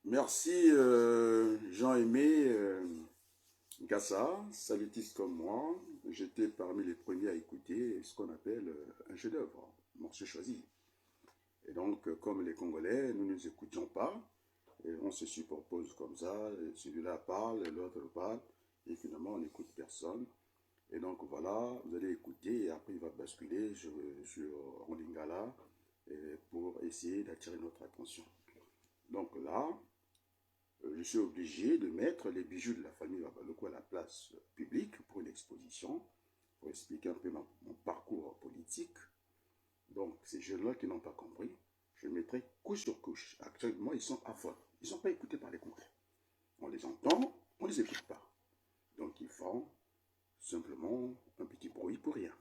Merci Jean-Aimé Gassa, salutiste comme moi. J'étais parmi les premiers à écouter ce qu'on appelle un chef-d'œuvre, morceau choisi. Et donc, comme les Congolais, nous ne nous écoutions pas. Et on se superpose comme ça. Celui-là parle, l'autre parle. Et finalement, on n'écoute personne. Et donc, voilà, vous allez écouter. Et après, il va basculer sur Lingala pour essayer d'attirer notre attention. Donc là, je suis obligé de mettre les bijoux de la famille Babaloko à la place publique pour une exposition, pour expliquer un peu mon parcours politique. Donc, ces jeunes-là qui n'ont pas compris, je mettrai couche sur couche. Actuellement, ils sont à fond. Ils ne sont pas écoutés par les Congolais. On les entend, on ne les écoute pas. Donc, ils font simplement un petit bruit pour rien.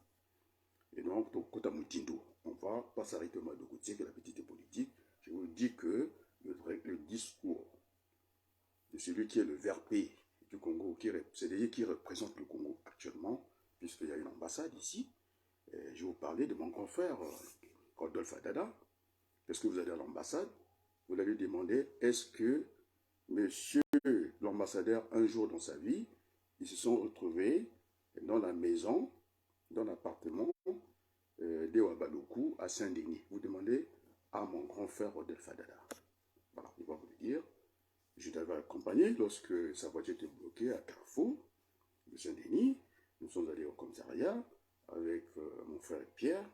Et donc, Kota Moutindo, on ne va pas s'arrêter au de Goutier, que la petite politique. Je vous dis que le discours de celui qui est le VRP du Congo, c'est-à-dire qui représente le Congo actuellement, puisqu'il y a une ambassade ici. Et je vais vous parler de mon grand frère, Rodolphe Adada. Est-ce que vous allez à l'ambassade? Vous l'avez demandé, est-ce que monsieur l'ambassadeur, un jour dans sa vie, ils se sont retrouvés dans la maison, dans l'appartement de Wabaloukou à Saint-Denis? Vous demandez à mon grand frère Rodolphe Adada. Voilà, il va vous le dire. Je t'avais accompagné lorsque sa voiture était bloquée à Carrefour de Saint-Denis. Nous sommes allés au commissariat avec mon frère Pierre.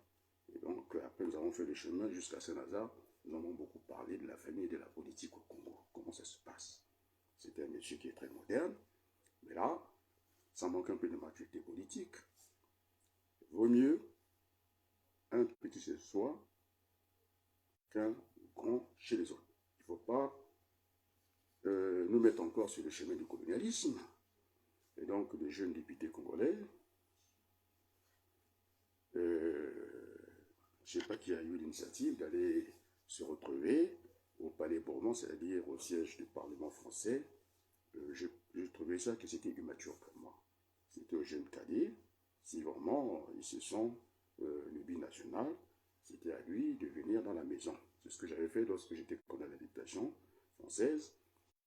Et donc, après, nous avons fait le chemin jusqu'à Saint-Lazare. Nous avons beaucoup parlé de la famille et de la politique au Congo. Comment ça se passe? C'était un monsieur qui est très moderne. Mais là, ça manque un peu de maturité politique. Vaut mieux un petit chez soi qu'un grand chez les autres. Il ne faut pas nous mettre encore sur le chemin du colonialisme. Et donc, les jeunes députés congolais, je ne sais pas qui a eu l'initiative d'aller se retrouver au Palais Bourbon, c'est-à-dire au siège du Parlement français. Je trouvais ça que c'était immature pour moi. C'était aux jeunes cadets. Si vraiment ils se sont le binational, c'était à lui de venir dans la maison. C'est ce que j'avais fait lorsque j'étais pendant la députation française.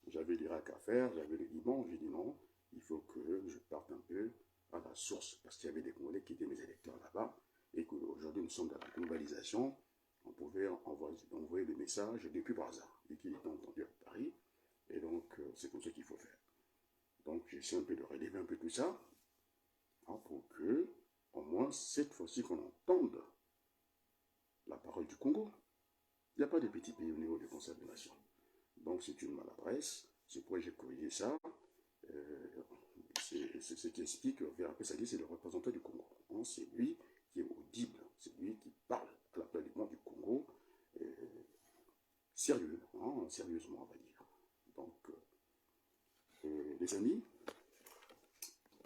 J'avais l'Irak à faire, j'avais le Liban. J'ai dit non, il faut que je parte un peu à la source, parce qu'il y avait des Congolais qui étaient mes électeurs là-bas, et qu'aujourd'hui nous sommes dans la globalisation. On pouvait envoyer des messages depuis Brazza, et qu'il était entendu à Paris. Et donc, c'est comme ça qu'il faut faire. Donc, j'essaie un peu de relever un peu tout ça, hein, pour que, au moins, cette fois-ci, qu'on entende la parole du Congo. Il n'y a pas de petits pays au niveau du Conseil des Nations. Donc, c'est une maladresse. C'est pourquoi j'ai corrigé ça. C'est ce qui explique, après ça dit, c'est le représentant du Congo. Hein, c'est lui qui est audible. C'est lui qui parle à la place du monde du Congo. Sérieux, hein, sérieusement, on va dire. Donc, les amis,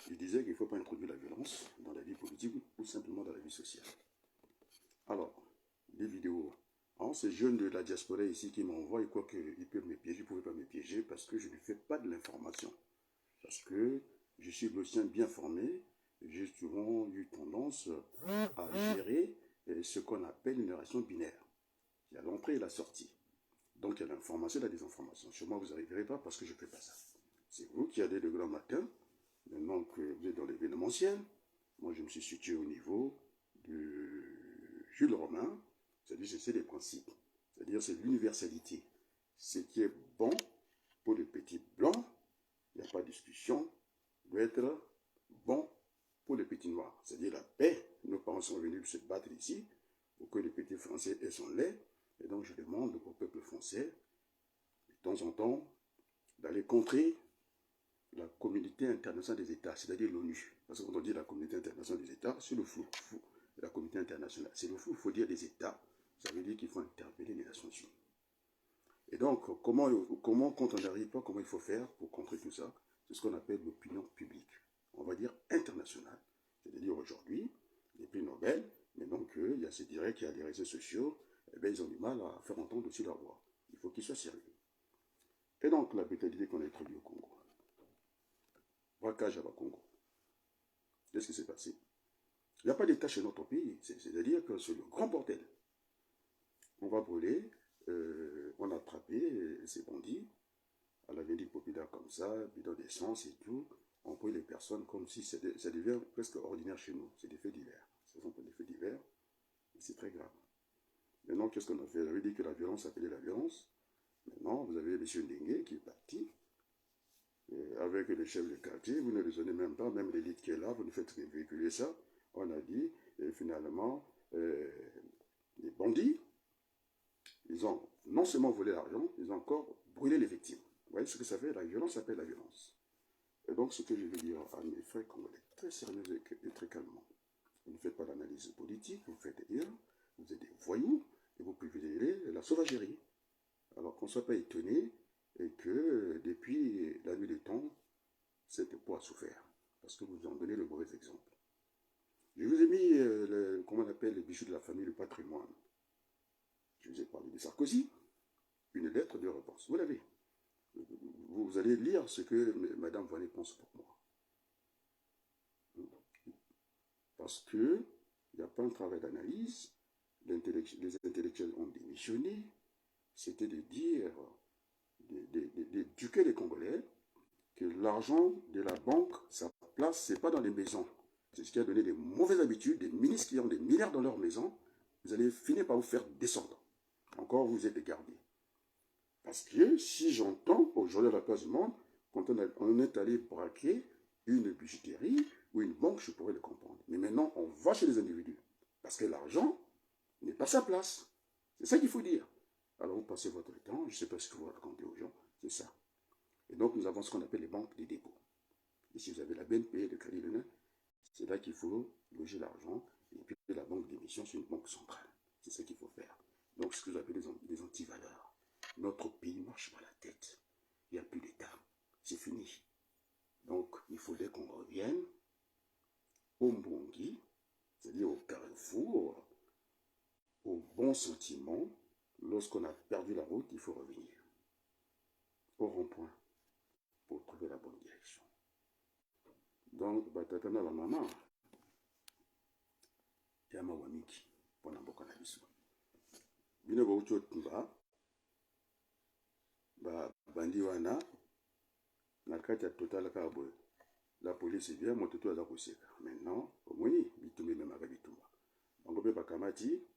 je disais qu'il ne faut pas introduire la violence dans la vie politique ou simplement dans la vie sociale. Alors, les vidéos, hein, ces jeunes de la diaspora ici qui m'envoient, quoi qu'ils peuvent me piéger, ils ne pouvaient pas me piéger parce que je ne fais pas de l'information. Parce que je suis blossien bien formé, j'ai souvent eu tendance à gérer ce qu'on appelle une relation binaire. Il y a l'entrée et la sortie. Donc il y a l'information et la désinformation. Chez moi, vous n'arriverez pas parce que je ne fais pas ça. C'est vous qui allez le grand matin, maintenant que vous êtes dans l'événementiel. Moi, je me suis situé au niveau de Jules Romain, c'est-à-dire c'est des principes, c'est-à-dire c'est l'universalité. Ce qui est bon pour les petits blancs, il n'y a pas de discussion, doit être bon pour les petits noirs. C'est-à-dire la paix. Nos parents sont venus se battre ici pour que les petits français aient son lait. Et donc je demande au peuple français, de temps en temps, d'aller contrer la communauté internationale des États, c'est-à-dire l'ONU. Parce que quand on dit la communauté internationale des États, c'est le flou. La communauté internationale, c'est le flou. Il faut dire des États. Ça veut dire qu'il faut interpeller les Nations Unies. Et donc, comment quand on n'arrive pas, comment il faut faire pour contrer tout ça? C'est ce qu'on appelle l'opinion publique. On va dire internationale. C'est-à-dire aujourd'hui, les prix Nobel, maintenant qu'il y a ces directs, il y a des réseaux sociaux, eh bien, ils ont du mal à faire entendre aussi leur voix. Il faut qu'ils soient sérieux. Et donc, la brutalité qu'on a introduite au Congo. Braquage à Congo. qu'est-ce qui s'est passé? Il n'y a pas d'État chez notre pays. C'est-à-dire que c'est le grand bordel. On va brûler, on a attrapé ces bandits, à l'avenue populaire comme ça, bidon d'essence et tout. On brûle les personnes comme si ça devient presque ordinaire chez nous. C'est des faits divers. Ce sont des faits divers. C'est très grave. Maintenant, qu'est-ce qu'on a fait? J'avais dit que la violence appelait la violence. Maintenant, vous avez M. Ndengue qui est parti avec le chef de quartier. Vous ne raisonnez même pas, même l'élite qui est là, vous nous faites véhiculer ça. On a dit, et finalement, les bandits, ils ont non seulement volé l'argent, ils ont encore brûlé les victimes. Vous voyez ce que ça fait? La violence appelle la violence. Et donc, ce que je veux dire à mes frères congolais, très sérieux et très calmement, vous ne faites pas d'analyse politique, vous faites rien, vous êtes des voyous, et vous privilégiez la sauvagerie. Alors qu'on ne soit pas étonné et que depuis la nuit des temps, cette peau a souffert. Parce que vous en donnez le mauvais exemple. Je vous ai mis, comment on appelle, les bijoux de la famille, le patrimoine. Je vous ai parlé de Sarkozy, une lettre de réponse. Vous l'avez. Vous allez lire ce que Mme Voynet pense pour moi. Parce qu'il n'y a pas un travail d'analyse, les intellectuels ont démissionné, c'était de dire, d'éduquer les Congolais, que l'argent de la banque, sa place, ce n'est pas dans les maisons. C'est ce qui a donné des mauvaises habitudes, des ministres qui ont des milliards dans leur maison, vous allez finir par vous faire descendre. Encore, vous êtes gardés. Parce que si j'entends aujourd'hui à la place du monde, quand on est allé braquer une bijouterie ou une banque, je pourrais le comprendre. Mais maintenant, on va chez les individus. Parce que l'argent n'est pas sa place. C'est ça qu'il faut dire. Alors vous passez votre temps, je ne sais pas ce que vous racontez aux gens, c'est ça. Et donc nous avons ce qu'on appelle les banques des dépôts. Ici vous avez la BNP, le Crédit Lyonnais, c'est là qu'il faut loger l'argent. Et puis la banque d'émission, c'est une banque centrale. C'est ça qu'il faut faire. Donc ce que vous appelez des antivaleurs. Notre pays marche par la tête. Il n'y a plus d'État. C'est fini. Donc il faudrait qu'on revienne au Mbongi, c'est-à-dire au carrefour, au bon sentiment. Lorsqu'on a perdu la route, il faut revenir au rond-point pour trouver la bonne direction. Donc, batatana la maman, yama wamiki, pona mboka na biso. Bino ba ucho tumba, ba bandi wana, na kati ya total kabo. La police vient, mon tutu aza koseka. Maintenant, omoni, bitumbi memaka bitumba. Bango pe bakamati,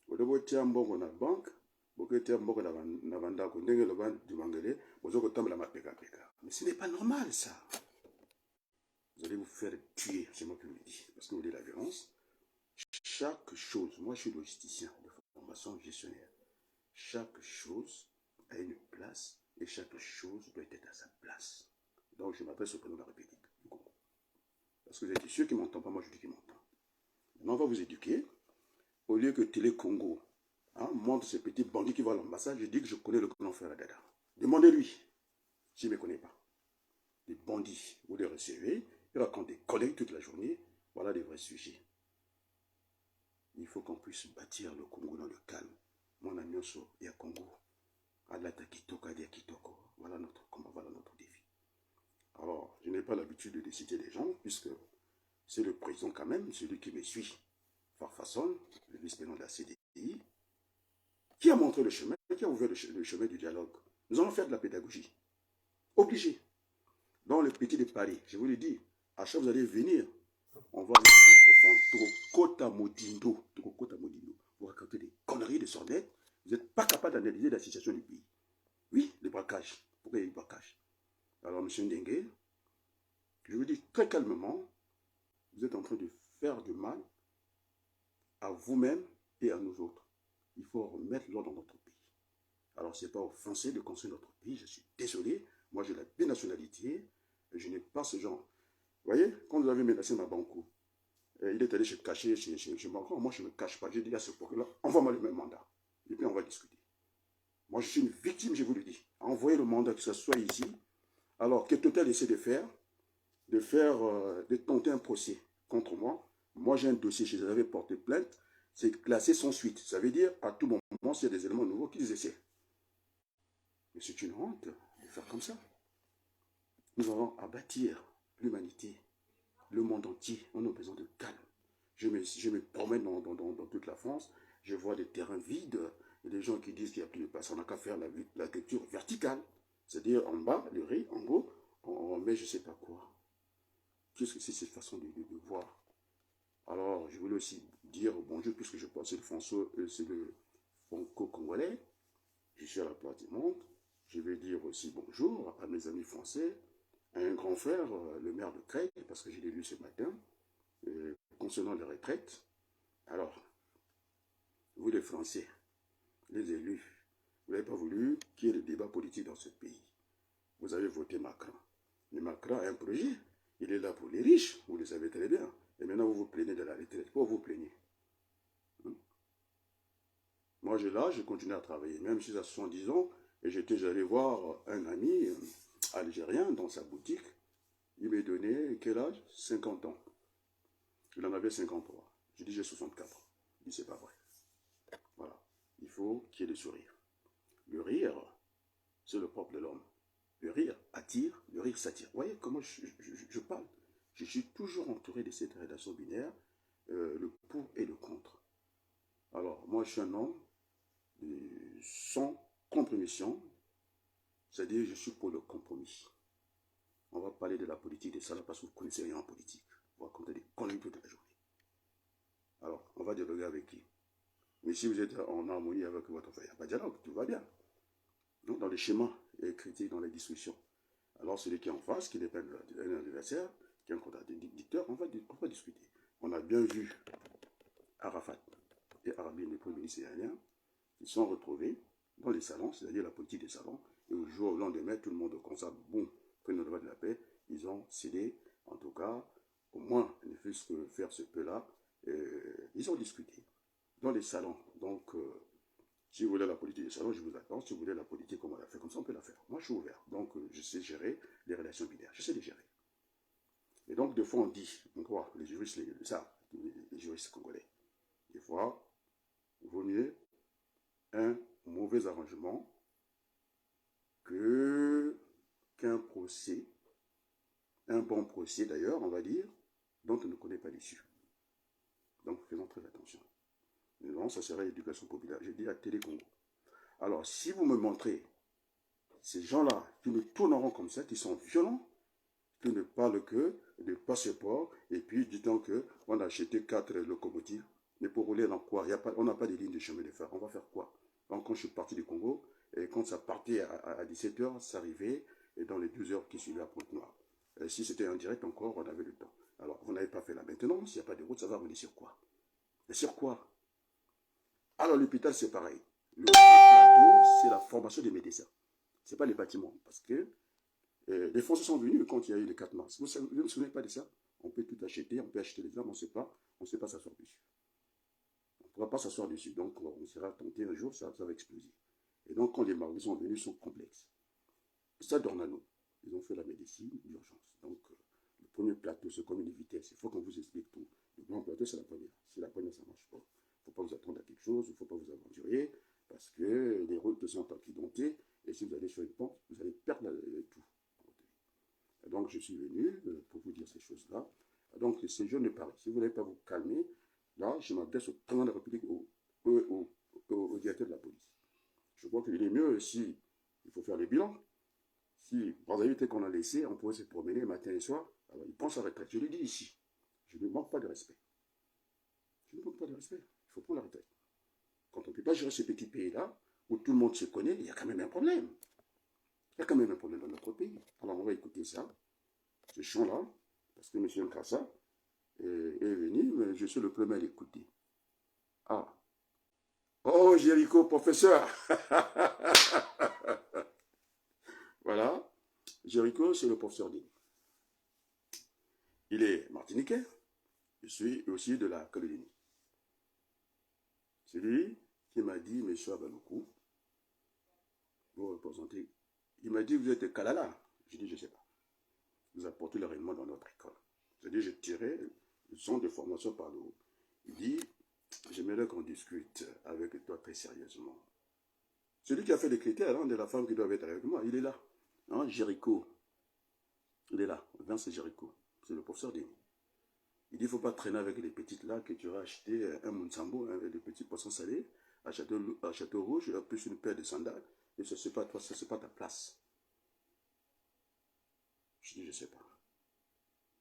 odobo tia mbongo na banque, boke tia mbongo na bandako, ndenge loba du mangele, bozo kotambola mapeka-peka. Mais ce n'est pas normal ça. Vous allez vous faire tuer, c'est moi qui vous le dis. Parce que vous voulez la violence. Chaque chose, moi je suis logisticien de formation gestionnaire. Chaque chose a une place et chaque chose doit être à sa place. Donc je m'adresse au président de la République du Congo. Parce que vous êtes sûr qu'il ne m'entend pas, moi je dis qu'il m'entend. Maintenant on va vous éduquer. Au lieu que Télé Congo montre ces petits bandits qui vont à l'ambassade, je dis que je connais le grand frère Dada. Demandez-lui s'il ne me connaît pas. Des bandits, vous les recevez, ils racontent des collègues toute la journée. Voilà des vrais sujets. Il faut qu'on puisse bâtir le Congo dans le calme. Mon ami et à Congo. Alata Kitoko, Adia Kitoko. Voilà notre combat, voilà notre défi. Alors, je n'ai pas l'habitude de citer des gens, puisque c'est le président quand même, celui qui me suit, Farfason, le vice-président de la CDI, qui a montré le chemin, qui a ouvert le chemin du dialogue. Nous allons faire de la pédagogie. Obligé. Dans le petit de Paris, je vous le dis, à chaque fois vous allez venir, on va aller profond, Modindo. Vous racontez des conneries de sornettes, vous n'êtes pas capable d'analyser la situation du pays. Oui, le braquage. Pourquoi il y a eu le braquage? Alors, M. Ndengue, je vous dis très calmement, vous êtes en train de faire du mal à vous-même et à nous autres. Il faut remettre l'ordre dans notre pays. Alors, ce n'est pas aux Français de construire notre pays, je suis désolé. Moi, j'ai la binationalité, et je n'ai pas ce genre. Vous voyez, quand vous avez menacé ma banque, il est allé se cacher chez Banco. Moi, je ne me cache pas. J'ai dit à ce procureur, envoie-moi le même mandat. Et puis, on va discuter. Moi, je suis une victime, je vous le dis. Envoyez le mandat, que ce soit ici. Alors, que Total essaie de tenter un procès contre moi. Moi, j'ai un dossier, je les avais porté plainte. C'est classé sans suite. Ça veut dire, à tout moment, s'il y a des éléments nouveaux, qu'ils essaient. Mais c'est une honte de faire comme ça. Nous allons à bâtir l'humanité, le monde entier. On a besoin de calme. Je me promène dans toute la France, je vois des terrains vides, et des gens qui disent qu'il n'y a plus de place. On n'a qu'à faire la culture verticale. C'est-à-dire en bas, le riz, en haut, on met je ne sais pas quoi. Qu'est-ce que c'est cette façon de voir? Alors, je voulais aussi dire bonjour, puisque je pense que c'est le franco-congolais. Je suis à la place du monde. Je vais dire aussi bonjour à mes amis français, à un grand frère, le maire de Crète, parce que je l'ai lu ce matin, concernant les retraites. Alors, vous les Français, les élus, vous n'avez pas voulu qu'il y ait de débat politique dans ce pays. Vous avez voté Macron. Mais Macron a un projet. Il est là pour les riches, vous le savez très bien. Et maintenant, vous vous plaignez de la retraite. Pourquoi vous plaignez? Moi, je continue à travailler, même si à 70 ans, et j'étais allé voir un ami algérien dans sa boutique. Il m'a donné, quel âge? 50 ans. Il en avait 53. Je dis, j'ai 64. Il dit, c'est pas vrai. Voilà. Il faut qu'il y ait des sourires. Le rire, c'est le propre de l'homme. Le rire attire, le rire s'attire. Vous voyez comment je parle? Je suis toujours entouré de cette relation binaire, le pour et le contre. Alors, moi, je suis un homme sans compromission, c'est-à-dire je suis pour le compromis. On va parler de la politique de ça là parce que vous ne connaissez rien en politique. Vous racontez des conneries toute la journée. Alors, on va dialoguer avec qui? Mais si vous êtes en harmonie avec votre frère, il n'y a pas de dialogue, tout va bien. Donc, dans les schémas et critiques, dans les discussions. Alors, celui qui est en face, qui n'est pas un adversaire, qui est un contradicteur, on va discuter. On a bien vu Arafat et Arabie, les premiers ministres iraniens, ils sont retrouvés dans les salons, c'est-à-dire la politique des salons, et au jour au lendemain, tout le monde constate, bon, prenez le droit de la paix, ils ont cédé, en tout cas, au moins, ne fût-ce que faire ce peu-là, ils ont discuté dans les salons. Donc, si vous voulez la politique des salons, je vous attends. Si vous voulez la politique comme on l'a fait, comme ça, on peut la faire. Moi, je suis ouvert. Donc, je sais gérer les relations binaires. Je sais les gérer. Et donc, des fois, on dit, on croit, les juristes, les juristes congolais, des fois, il vaut mieux un mauvais arrangement qu'un procès, un bon procès d'ailleurs, on va dire, dont on ne connaît pas l'issue. Donc, faisons très attention. Non, ça serait l'éducation populaire. J'ai dit à Télé Congo. Alors, si vous me montrez ces gens-là qui me tourneront comme ça, qui sont violents, qui ne parlent que de passeport, et puis disant qu'on a acheté 4 locomotives, mais pour rouler dans quoi? On n'a pas de ligne de chemin de fer. On va faire quoi? Donc, quand je suis parti du Congo, et quand ça partait à 17h, ça arrivait et dans les 12 heures qui suivaient à Pointe-Noire. Si c'était en direct encore, on avait le temps. Alors, vous n'avez pas fait là. Maintenant, s'il n'y a pas de route, ça va rouler sur quoi? Et sur quoi? Alors, l'hôpital, c'est pareil. Le plateau, c'est la formation des médecins. Ce n'est pas les bâtiments. Parce que les Français sont venus quand il y a eu le 4 mars. Vous ne vous souvenez pas de ça? On peut tout acheter, on peut acheter les armes, on ne sait pas s'asseoir dessus. On ne pourra pas s'asseoir dessus. Donc, on sera tenté un jour, ça va exploser. Et donc, quand les maris sont venus, ils sont complexes. Ça donne à nous. Ils ont fait la médecine, l'urgence. Donc, le premier plateau, c'est comme une vitesse. Il faut qu'on vous explique tout. Le grand plateau, c'est la première. Si la première, ça ne marche pas, il ne faut pas vous attendre à quelque chose, il ne faut pas vous aventurer, parce que les routes sont accidentées, et si vous allez sur une pente, vous allez perdre tout. Et donc, je suis venu pour vous dire ces choses-là. Donc, ces jeunes de Paris, si vous ne voulez pas vous calmer, là, je m'adresse au président de la République, au directeur de la police. Je crois qu'il est mieux si il faut faire les bilans. Si, par exemple, qu'on a laissé, on pourrait se promener matin et soir, alors il pense à la retraite. Je le dis ici. Je ne manque pas de respect. Je ne manque pas de respect. Il faut prendre la retraite. Quand on ne peut pas gérer ce petit pays-là, où tout le monde se connaît, il y a quand même un problème. Il y a quand même un problème dans notre pays. Alors on va écouter ça, ce chant-là, parce que M. Nkassa est venu, mais je suis le premier à l'écouter. Ah. Oh, Jéricho, professeur. Voilà. Jéricho, c'est le professeur D. Il est martiniquais. Je suis aussi de la Calédonie. C'est lui qui m'a dit, M. Abaloukou, vous représentez. Il m'a dit, vous êtes Kalala. J'ai dit, je ne sais pas. Vous apportez le règlement dans notre école. C'est-à-dire, j'ai tiré le son de formation par le haut. Il dit, j'aimerais qu'on discute avec toi très sérieusement. Celui qui a fait les critères de la femme qui doit être avec moi, il est là. Jéricho. Il est là. Vince Jéricho. C'est le professeur Denis. Il dit, il ne faut pas traîner avec les petites là, que tu vas acheter un Monsambo, des petits poissons salés, à Château Rouge, plus une paire de sandales, et ce n'est pas toi, ce n'est pas ta place. Je dis, je ne sais pas.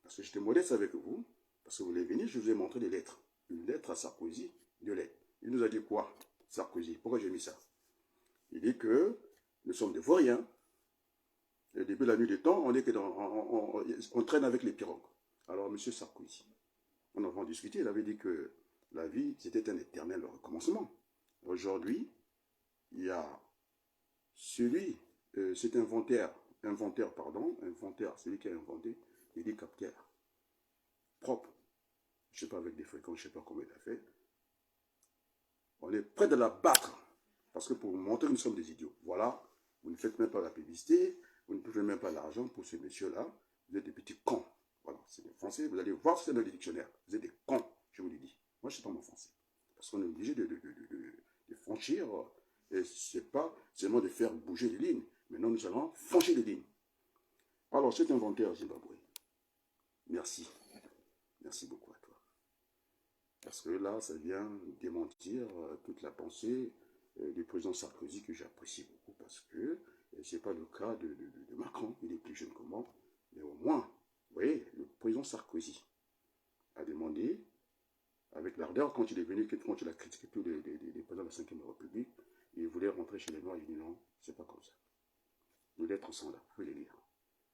Parce que j'étais modeste avec vous, parce que vous voulez venir, je vous ai montré des lettres. Une lettre à Sarkozy, deux lettres. Il nous a dit quoi, Sarkozy? Pourquoi j'ai mis ça? Il dit que nous sommes des vauriens. Et depuis la nuit des temps, on traîne avec les pirogues. Alors, M. Sarkozy, on a discuté, il avait dit que la vie, c'était un éternel recommencement. Aujourd'hui, il y a cet inventeur, celui qui a inventé, l'hélicoptère propre. Je ne sais pas, avec des fréquences, je ne sais pas comment il a fait. On est prêt de la battre. Parce que pour vous montrer que nous sommes des idiots. Voilà, vous ne faites même pas la publicité, vous ne pouvez même pas l'argent pour ce monsieur-là. Vous êtes des petits cons. Voilà, c'est des Français, vous allez voir si c'est dans les dictionnaires. Vous êtes des cons, je vous le dis. Moi, je ne sais pas mon français. Parce qu'on est obligé de franchir, et ce n'est pas seulement de faire bouger les lignes. Maintenant, nous allons franchir les lignes. Alors, cet inventeur Zimbabwe, merci. Merci beaucoup à toi. Parce que là, ça vient démentir toute la pensée du président Sarkozy que j'apprécie beaucoup parce que ce n'est pas le cas de Macron, il est plus jeune que moi, mais au moins, vous voyez, le président Sarkozy a demandé, avec l'ardeur, quand il est venu, quand il a critiqué tous les présidents de la 5e République, il voulait rentrer chez les Noirs, il dit non, c'est pas comme ça. Les lettres sont là, vous pouvez les lire.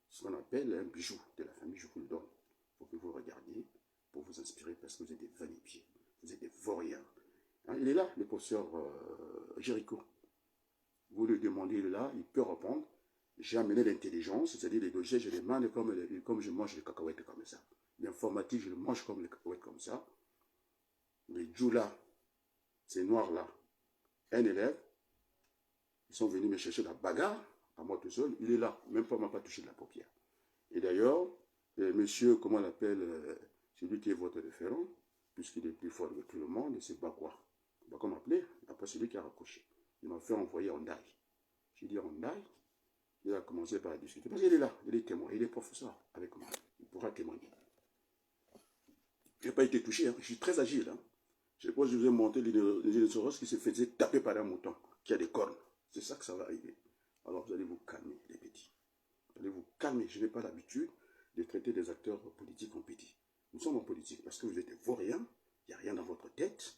Ce qu'on appelle un bijou de la famille, je vous le donne. Il faut que vous regardiez pour vous inspirer parce que vous êtes des vanipiers, vous êtes des vauriens. Hein, il est là, le professeur Jéricho. Vous lui demandez, il est là, il peut répondre. J'ai amené l'intelligence, c'est-à-dire les dossiers, je les mange comme je mange les cacahuètes comme ça. L'informatique, je le mange comme les cacahuètes comme ça. Les djoulas, ces noirs-là, un élève, ils sont venus me chercher la bagarre, à moi tout seul, il est là, même pas m'a pas touché de la paupière. Et d'ailleurs, monsieur, comment on l'appelle, celui qui est votre référent, puisqu'il est plus fort que tout le monde, c'est Bakwa. Bakwa m'a appelé, après celui qui a raccroché. Il m'a fait envoyer Hondaï. J'ai dit Hondaï, il a commencé par discuter. Parce qu'il est là, il est témoin, il est professeur avec moi. Il pourra témoigner. Je n'ai pas été touché, hein. Je suis très agile. Hein. Je sais pas si je vous ai montré les Soros qui se faisait taper par un mouton qui a des cornes. C'est ça que ça va arriver. Alors vous allez vous calmer, les petits. Vous allez vous calmer. Je n'ai pas l'habitude de traiter des acteurs politiques en petits. Nous sommes en politique parce que vous êtes des vauriens, il n'y a rien dans votre tête.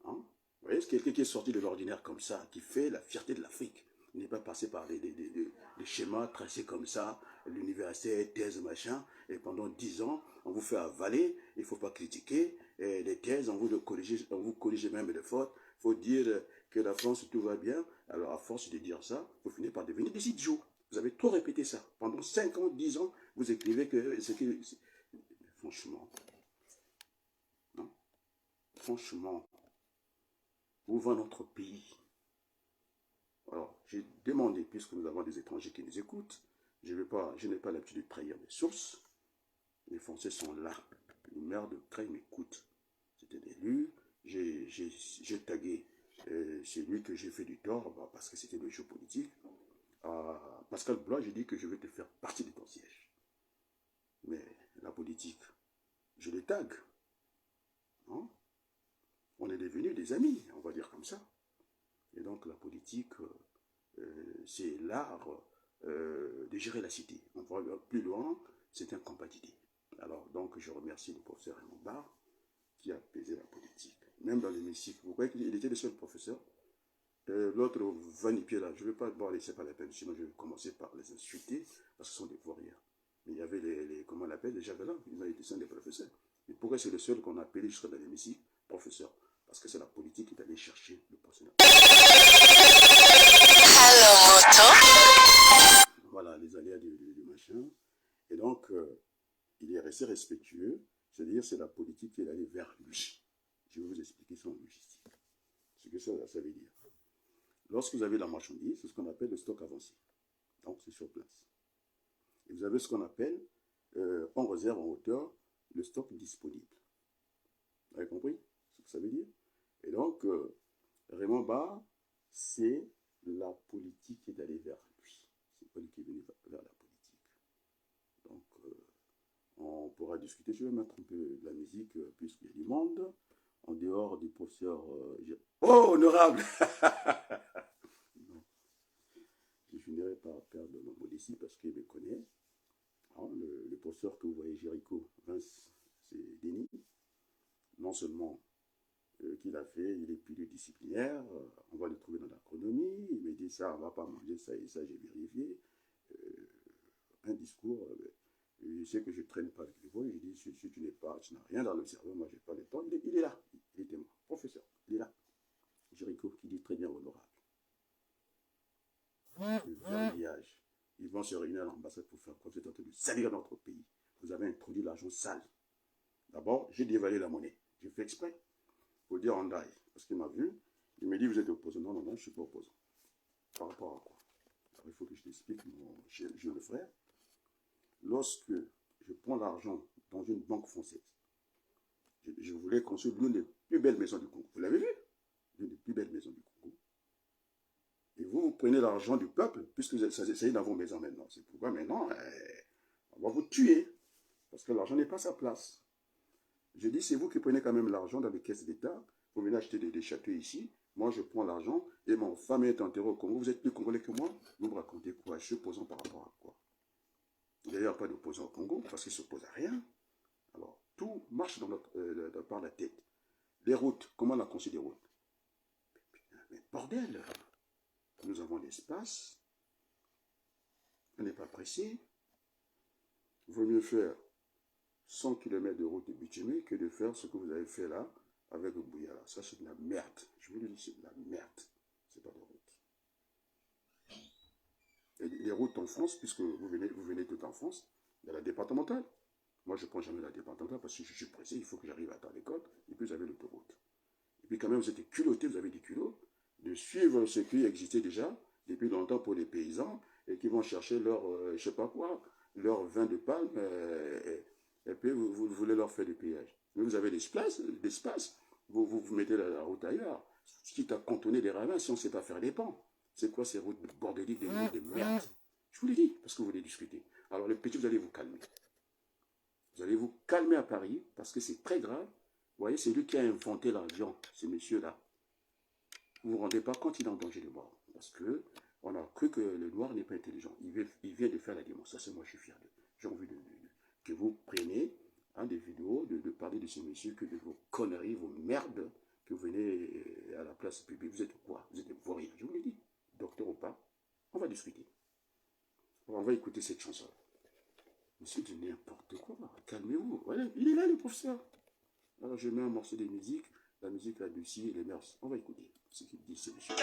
Hein? Vous voyez, c'est quelqu'un qui est sorti de l'ordinaire comme ça, qui fait la fierté de l'Afrique. Il n'est pas passé par des schémas tracés comme ça, l'université, thèse, machin, et pendant 10 ans, on vous fait avaler, il ne faut pas critiquer, et les thèses, on vous corrige même les fautes, il faut dire que la France, tout va bien, alors à force de dire ça, vous finissez par devenir des idiots. Vous avez trop répété ça. Pendant 5 ans, 10 ans, vous écrivez que ce qui... Franchement, non? Franchement, où va notre pays? Alors, j'ai demandé, puisque nous avons des étrangers qui nous écoutent, je n'ai pas l'habitude de trahir mes sources. Les Français sont là. Le maire de Creil m'écoute. C'était élu. J'ai tagué celui que j'ai fait du tort, parce que c'était le jeu politique. À Pascal Blois, j'ai dit que je vais te faire partie de ton siège. Mais la politique, je les tag. Hein? On est devenus des amis, on va dire comme ça. Et donc la politique, c'est l'art de gérer la cité. On va plus loin, c'est un compatibilité. Alors donc je remercie le professeur Raymond Barre qui a apaisé la politique. Même dans l'hémicycle, vous voyez qu'il était le seul professeur. L'autre vanipier là, je ne vais pas laisser pas la peine, sinon je vais commencer par les insulter, parce que ce sont des vauriens. Mais il y avait comment on l'appelle, les javelins, il m'a été des professeurs. Et pourquoi c'est le seul qu'on a appelé jusqu'à dans l'hémicycle professeur? Parce que c'est la politique qui est allée chercher le professeur. Voilà, les aléas du machin. Et donc, il est resté respectueux, c'est-à-dire c'est la politique qui est allée vers lui. Je vais vous expliquer son logistique. Ce que ça veut dire. Lorsque vous avez la marchandise, c'est ce qu'on appelle le stock avancé. Donc, c'est sur place. Et vous avez ce qu'on appelle, en réserve en hauteur, le stock disponible. Vous avez compris ce que ça veut dire? Et donc, Raymond Barre, c'est la politique qui est allée vers lui. C'est pas lui qui est venu vers la politique. Donc, On pourra discuter. Je vais mettre un peu de la musique, puisqu'il y a du monde. En dehors du professeur... Oh, honorable. Non, je finirai par perdre ma modestie parce qu'il me connaît. Hein, le professeur que vous voyez, Jéricho, Vince, c'est Denis. Non seulement qu'il a fait, il est pluridisciplinaire, on va le trouver dans l'agronomie, il me dit ça, on ne va pas manger ça et ça, j'ai vérifié. Un discours, je sais que je ne traîne pas avec les voix, je dis, si tu n'es pas, tu n'as rien dans le cerveau, moi je n'ai pas le temps, il est là, il était mon professeur, il est là. Jéricho qui dit très bien honorable. Le verbiage. Ils vont se réunir à l'ambassade pour faire quoi? Vous êtes en train de salir notre pays. Vous avez introduit l'argent sale. D'abord, j'ai dévalué la monnaie. J'ai fait exprès. Pour dire en daille. Parce qu'il m'a vu. Il me dit, vous êtes opposant. Non, non, non, je ne suis pas opposant. Par rapport à quoi? Alors, il faut que je t'explique, mon jeune frère. Lorsque je prends l'argent dans une banque française, je voulais construire l'une des plus belles maisons du Congo. Vous l'avez vu? L'une des plus belles maisons du Congo. Et vous prenez l'argent du peuple, puisque vous essayez dans vos maisons maintenant. C'est pourquoi maintenant, on va vous tuer. Parce que l'argent n'est pas à sa place. Je dis, c'est vous qui prenez quand même l'argent dans les caisses d'État. Vous venez acheter des châteaux ici. Moi, je prends l'argent et mon femme est enterrée au Congo. Vous êtes plus congolais que moi? Vous me racontez quoi? Je suis opposant par rapport à quoi? D'ailleurs, pas d'opposant au Congo parce qu'il ne s'oppose à rien. Alors, tout marche par la tête. Les routes, comment on a conçu des routes? Mais bordel! Nous avons l'espace. On n'est pas pressé. Il vaut mieux faire 100 km de route bitumée que de faire ce que vous avez fait là avec le Bouyala. Ça, c'est de la merde. Je vous le dis, c'est de la merde. C'est pas de route. Et les routes en France, puisque vous venez tout en France, il y a la départementale. Moi, je ne prends jamais la départementale parce que je suis pressé, il faut que j'arrive à temps l'école, et puis vous avez l'autoroute. Et puis quand même, vous êtes culotté, vous avez des culots, de suivre ce qui existait déjà depuis longtemps pour les paysans, et qui vont chercher leur, je sais pas quoi, leur vin de palme, et puis vous voulez leur faire des péages. Mais vous avez l'espace, vous mettez la route ailleurs, quitte à contourner des ravins si on ne sait pas faire des pans. C'est quoi ces routes bordéliques, des routes de merde? Je vous l'ai dit, parce que vous voulez discuter. Alors les petits, vous allez vous calmer. Vous allez vous calmer à Paris, parce que c'est très grave. Vous voyez, c'est lui qui a inventé l'avion, ce monsieur-là. Vous ne vous rendez pas compte, il est en danger de mort. Parce que on a cru que le noir n'est pas intelligent. Il vient de faire la démonstration. Moi, je suis fier de. J'ai envie que vous preniez des vidéos, de parler de ce monsieur, que de vos conneries, vos merdes, que vous venez à la place publique. Vous êtes quoi? Vous êtes des vauriens. Je vous l'ai dit. Docteur ou pas, on va discuter. On va écouter cette chanson. Monsieur de n'importe quoi. Calmez-vous. Voilà, il est là, le professeur. Alors, je mets un morceau de musique. La musique, la Lucie et les mœurs. On va écouter ce qu'il dit, ce monsieur.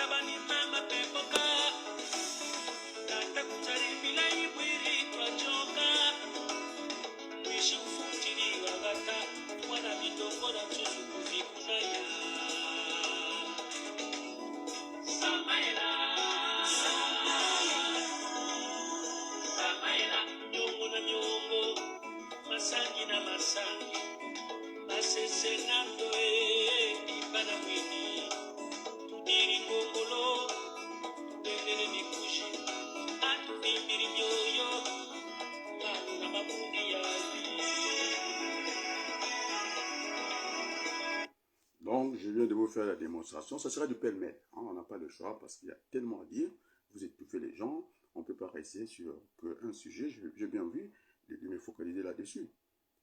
Donc, je viens de vous faire la démonstration. Ça sera du pêle-mêle. Hein, on n'a pas le choix parce qu'il y a tellement à dire. Vous étouffez les gens. On ne peut pas rester sur un sujet. J'ai bien vu de me focaliser là-dessus.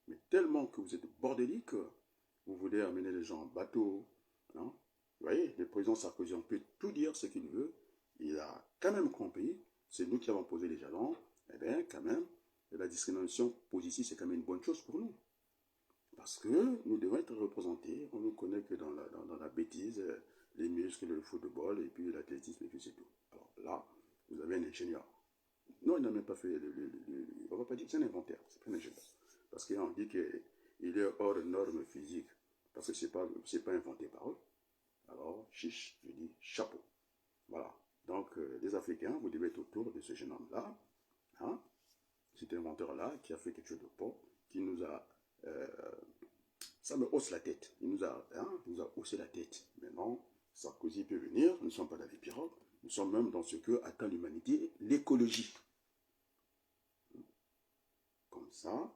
Mais tellement que vous êtes bordélique, vous voulez amener les gens en bateau. Hein. Vous voyez, le président Sarkozy, on peut tout dire ce qu'il veut. Il a quand même compris. C'est nous qui avons posé les jalons. Eh bien, quand même, la discrimination positive, c'est quand même une bonne chose pour nous. Parce que nous devons être représentés. On ne connaît que dans la bêtise, les muscles, le football, et puis l'athlétisme, et puis c'est tout. Alors là, vous avez un ingénieur. Non, il n'a même pas fait on ne va pas dire que c'est un inventaire, c'est pas un ingénieur. Parce qu'on dit qu'il est hors normes physiques, parce que ce n'est pas inventé par eux. Alors, chiche, je dis chapeau. Voilà. Donc, les Africains, vous devez être autour de ce jeune homme-là, hein, cet inventeur-là, qui a fait quelque chose de bon, qui nous a... ça me hausse la tête. Il nous a haussé la tête. Maintenant, Sarkozy peut venir, nous ne sommes pas dans les pirogues, nous sommes même dans ce que attend l'humanité, l'écologie. Comme ça,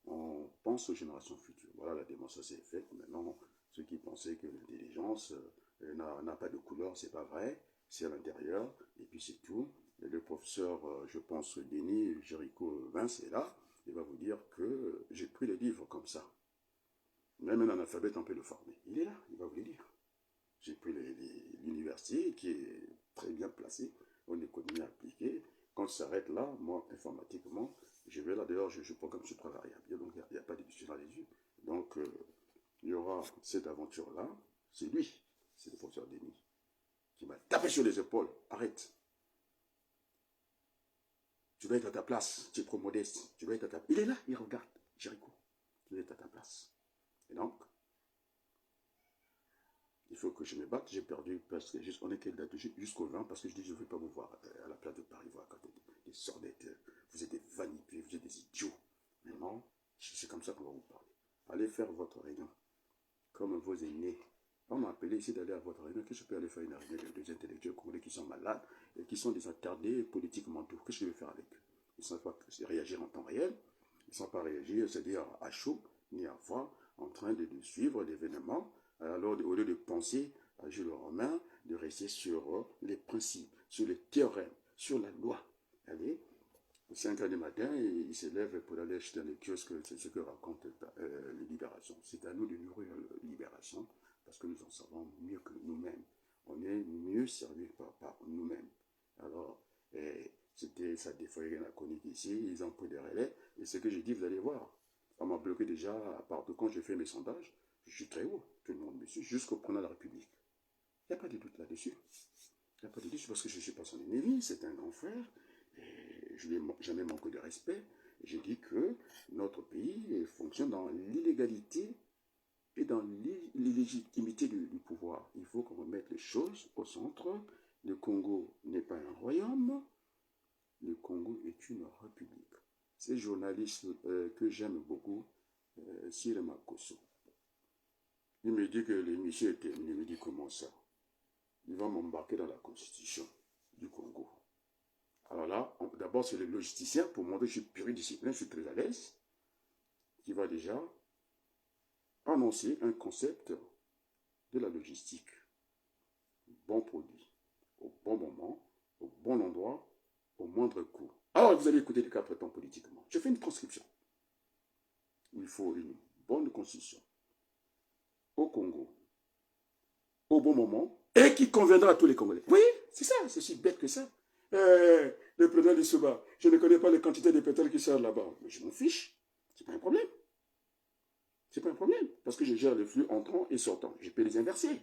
on pense aux générations futures. Voilà, la démonstration est faite. Maintenant, ceux qui pensaient que l'intelligence n'a pas de couleur, c'est pas vrai. C'est à l'intérieur, et puis c'est tout. Et le professeur, je pense, Denis Jéricho Vince est là. Il va vous dire que j'ai pris les livres comme ça. Même un analphabète, on peut le former. Il est là, il va vous le dire. J'ai pris l'université qui est très bien placée en économie appliquée. Quand on s'arrête là, moi, informatiquement, je vais là, d'ailleurs, je programme sur 3 variables. Donc, il n'y a pas d'édition dans les yeux. Donc, il y aura cette aventure-là. C'est lui, c'est le professeur Denis, qui m'a tapé sur les épaules. Arrête. Tu dois être à ta place. Tu es trop modeste. Tu dois être à ta place. Il est là, il regarde. Jéricho. Tu dois être à ta place. Et donc, il faut que je me batte. J'ai perdu parce que on est quelle date jusqu'au 20 parce que je dis je ne veux pas vous voir à la place de Paris, voir quand des sornettes. Vous êtes des vanipés, vous êtes des idiots. Mais non, c'est comme ça qu'on va vous parler. Allez faire votre réunion comme vos aînés. On m'a appelé ici d'aller à votre réunion. Qu'est-ce que je peux aller faire une réunion de deux intellectuels congolais qui sont malades et qui sont des attardés politiquement tout. Qu'est-ce que je vais faire avec eux? Ils ne savent pas réagir en temps réel. Ils ne savent pas réagir, c'est-à-dire à chaud, ni à froid, en train de suivre l'événement. Alors, au lieu de penser à Jules Romain, de rester sur les principes, sur les théorèmes, sur la loi. Allez, 5 h du matin, il se lève pour aller acheter dans les kiosques, c'est ce que raconte les Libérations. C'est à nous de nourrir Libération, parce que nous en savons mieux que nous-mêmes. On est mieux servis par nous-mêmes. Alors, ça défrayait la chronique ici, ils ont pris des relais, et ce que j'ai dit, vous allez voir. On m'a bloqué déjà, à part de quand j'ai fait mes sondages, je suis très haut, tout le monde me suit, jusqu'au président de la République. Il n'y a pas de doute là-dessus. Il n'y a pas de doute parce que je ne suis pas son ennemi, c'est un grand frère, et je ne lui ai jamais manqué de respect. J'ai dit que notre pays fonctionne dans l'illégalité et dans l'illégitimité du pouvoir. Il faut qu'on remette les choses au centre. Le Congo n'est pas un royaume, le Congo est une république. Ces journalistes que j'aime beaucoup, Cyril Makosso, il me dit que l'émission est terminée. Il me dit comment ça? Il va m'embarquer dans la constitution du Congo. Alors là, d'abord c'est le logisticien, pour montrer que je suis pluridisciplinaire, je suis très à l'aise, qui va déjà annoncer un concept de la logistique. Bon produit, au bon moment, au bon endroit, au moindre coût. Alors vous allez écouter les 4 temps politiquement. Je fais une transcription. Il faut une bonne constitution au Congo, au bon moment, et qui conviendra à tous les Congolais. Oui, c'est ça, c'est aussi bête que ça. Le président du Souba, je ne connais pas les quantités de pétrole qui sortent là-bas. Mais je m'en fiche, c'est pas un problème. C'est pas un problème, parce que je gère les flux entrants et sortants. Je peux les inverser.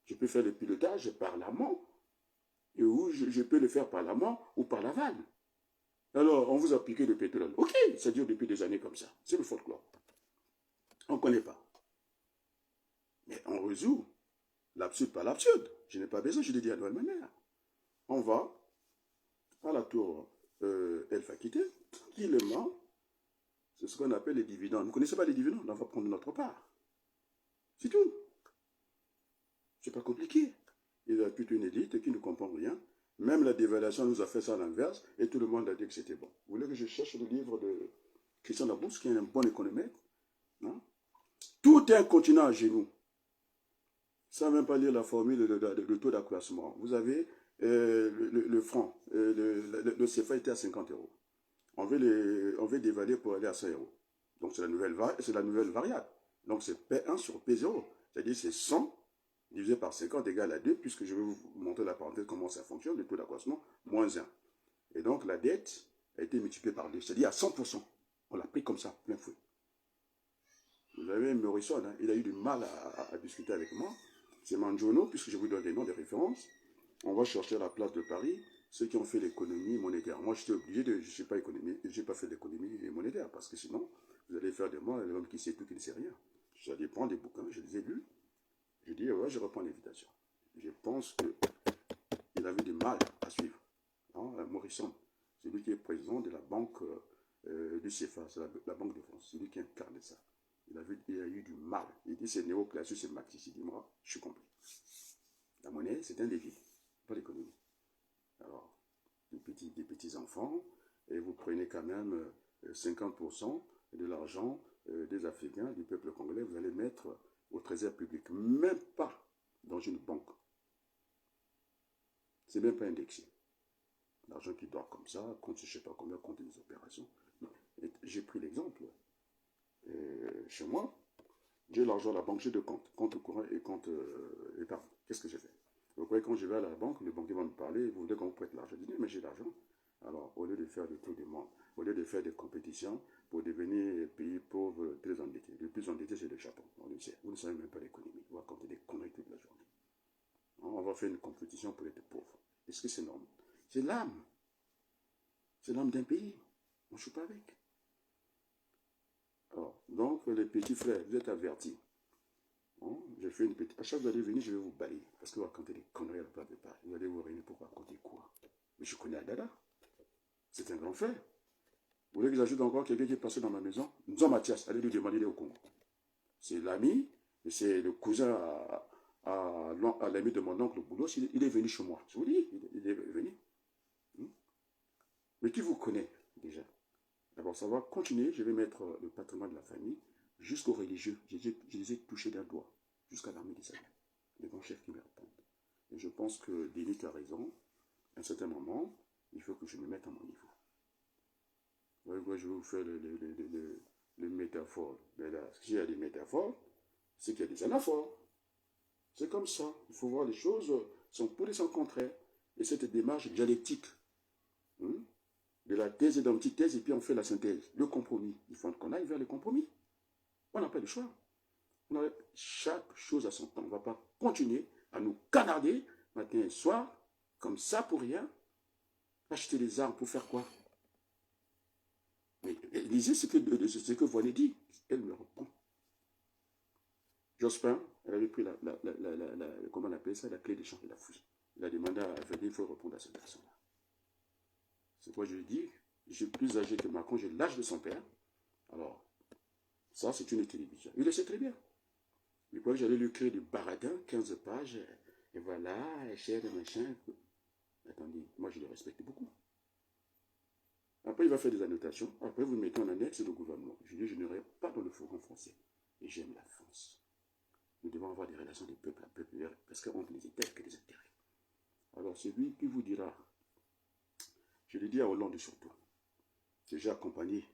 Je peux faire le pilotage par l'amont, et où je peux le faire par l'amont ou par l'aval. Alors, on vous a piqué le pétrole. Ok, ça dure depuis des années comme ça. C'est le folklore. On ne connaît pas. Mais on résout l'absurde par l'absurde. Je n'ai pas besoin, je l'ai dit à Noël Manière. On va à la tour El Fakité, tranquillement. C'est ce qu'on appelle les dividendes. Vous ne connaissez pas les dividendes? On va prendre notre part. C'est tout. C'est pas compliqué. Il y a toute une élite qui ne comprend rien. Même la dévaluation nous a fait ça à l'inverse et tout le monde a dit que c'était bon. Vous voulez que je cherche le livre de Christian Labousse, qui est un bon économiste? Non? Tout est un continent à genoux. Sans même pas lire la formule de taux d'accroissement. Vous avez le franc, le CFA était à 50 euros. On veut dévaluer pour aller à 100 euros. Donc c'est la nouvelle variable. Donc c'est P1 sur P0. C'est-à-dire c'est 100 divisé par 50 égale à 2, puisque je vais vous montrer la parenthèse comment ça fonctionne, le taux d'accroissement, moins 1. Et donc la dette a été multipliée par 2, c'est-à-dire à 100%. On l'a pris comme ça, plein fouet. Vous avez Morrison, hein, il a eu du mal à discuter avec moi. C'est Manjono, puisque je vous donne des noms, des références. On va chercher à la place de Paris ceux qui ont fait l'économie monétaire. Moi, j'étais obligé de... Je n'ai pas fait l'économie monétaire, parce que sinon, vous allez faire de moi l'homme qui sait tout, qui ne sait rien. J'allais prendre des bouquins, je les ai lus. Je dis, ouais, je reprends l'invitation. Je pense qu'il avait du mal à suivre. Morrison, c'est lui qui est président de la banque du CFA, c'est la Banque de France. C'est lui qui incarne ça. Il a eu du mal. Il dit c'est néoclassique, c'est marxiste. Il dit moi, je suis compris. La monnaie, c'est un défi, pas l'économie. Alors, des petits enfants, et vous prenez quand même 50% de l'argent des Africains, du peuple congolais, vous allez mettre au trésor public, même pas dans une banque. C'est même pas indexé. L'argent qui dort comme ça, compte je ne sais pas combien, compte des opérations. J'ai pris l'exemple. Chez moi, j'ai l'argent à la banque, j'ai deux comptes, compte courant et compte épargne. Qu'est-ce que j'ai fait? Vous voyez, quand je vais à la banque, le banquier va me parler, vous voulez qu'on vous prête l'argent? Je dis, mais j'ai l'argent. Alors, au lieu de faire des trucs de monde, au lieu de faire des compétitions pour devenir pays pauvre, très endetté. Le plus endetté, c'est le Japon. On le sait. Vous ne savez même pas l'économie. Vous racontez des conneries toute la journée. On va faire une compétition pour être pauvre. Est-ce que c'est normal? C'est l'âme. C'est l'âme d'un pays. On ne joue pas avec. Alors, donc, les petits frères, vous êtes avertis. Bon, j'ai fait une petite. À chaque fois que vous allez venir, je vais vous balayer. Parce que vous racontez des conneries à la place de Paris. Vous allez vous réunir pour raconter quoi? Mais je connais Adada. C'est un grand frère. Vous voulez que j'ajoute encore quelqu'un qui est passé dans ma maison? Nzo Mathias, allez lui demander, il est au Congo. C'est l'ami, c'est le cousin à l'ami de mon oncle Boulos. Il est venu chez moi. Je vous dis, il est venu. Mais qui vous connaît déjà? D'abord, ça va continuer. Je vais mettre le patrimoine de la famille jusqu'aux religieux. Je les ai touchés d'un doigt, jusqu'à l'armée des amis. Les grands chefs qui me répondent. Et je pense que Denis a raison. À un certain moment, il faut que je me mette à mon niveau. Moi, je vais vous faire les métaphores. Mais là, s'il y a des métaphores, c'est qu'il y a des anaphores. C'est comme ça. Il faut voir les choses sans pour et sans contraire. Et cette démarche dialectique, de la thèse et d'antithèse, et puis on fait la synthèse, le compromis. Il faut qu'on aille vers le compromis. On n'a pas le choix. On a chaque chose à son temps. On ne va pas continuer à nous canarder matin et soir, comme ça pour rien. Acheter des armes pour faire quoi? Mais lisez ce que Voynet dit. Elle me répond. Jospin, elle avait pris comment on appelle ça, la clé des champs de la fouille. Il a demandé à venir, il faut répondre à cette personne-là. C'est pourquoi je lui dis, je suis plus âgé que Macron, j'ai l'âge de son père. Alors, ça, c'est une télévision. Il le sait très bien. Il croyait que j'allais lui créer du baradin, 15 pages, et voilà, cher et machin. Attendez, moi je le respecte beaucoup. Après, il va faire des annotations. Après, vous mettez en annexe le gouvernement. Je dis, je n'irai pas dans le forum français. Et j'aime la France. Nous devons avoir des relations de peuple à peuple, parce qu'on ne les intéresse que des intérêts. Alors, celui qui vous dira, je le dis à Hollande surtout, que j'ai accompagné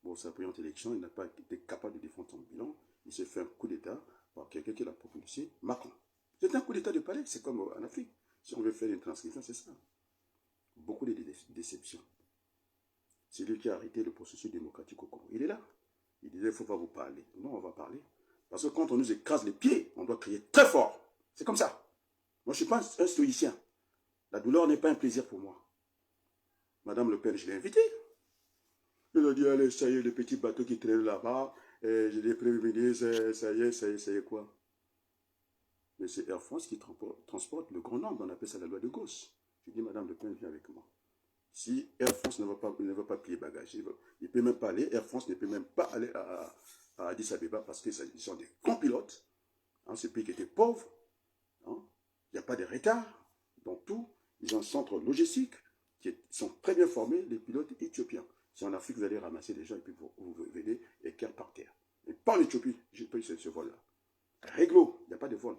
pour sa brillante élection, il n'a pas été capable de défendre son bilan. Il s'est fait un coup d'État par quelqu'un qui l'a propulsé, Macron. C'est un coup d'État de palais, c'est comme en Afrique. Si on veut faire une transcription, c'est ça. Beaucoup de déceptions. C'est lui qui a arrêté le processus démocratique au Congo. Il est là. Il disait, il ne faut pas vous parler. Non, on va parler. Parce que quand on nous écrase les pieds, on doit crier très fort. C'est comme ça. Moi, je ne suis pas un stoïcien. La douleur n'est pas un plaisir pour moi. Madame Le Pen, je l'ai invitée. Je lui ai dit, allez, ça y est, le petit bateau qui traîne là-bas, je l'ai prévenu, ça y est quoi? Mais c'est Air France qui transporte le grand nombre, on appelle ça la loi de Gauss. Je dis, Madame Le Pen, viens avec moi. Si Air France ne va pas plier bagage, il ne peut même pas aller, Air France ne peut même pas aller à Addis Abeba parce qu'ils sont des grands pilotes. Hein, ce pays qui était pauvre, hein, il n'y a pas de retard dans tout. Ils ont un centre logistique qui sont très bien formés, les pilotes éthiopiens. Si en Afrique, vous allez ramasser des gens et puis vous venez et qu'elle par terre. Mais pas en Éthiopie, j'ai pas eu ce vol-là. Réglo, il n'y a pas de vol.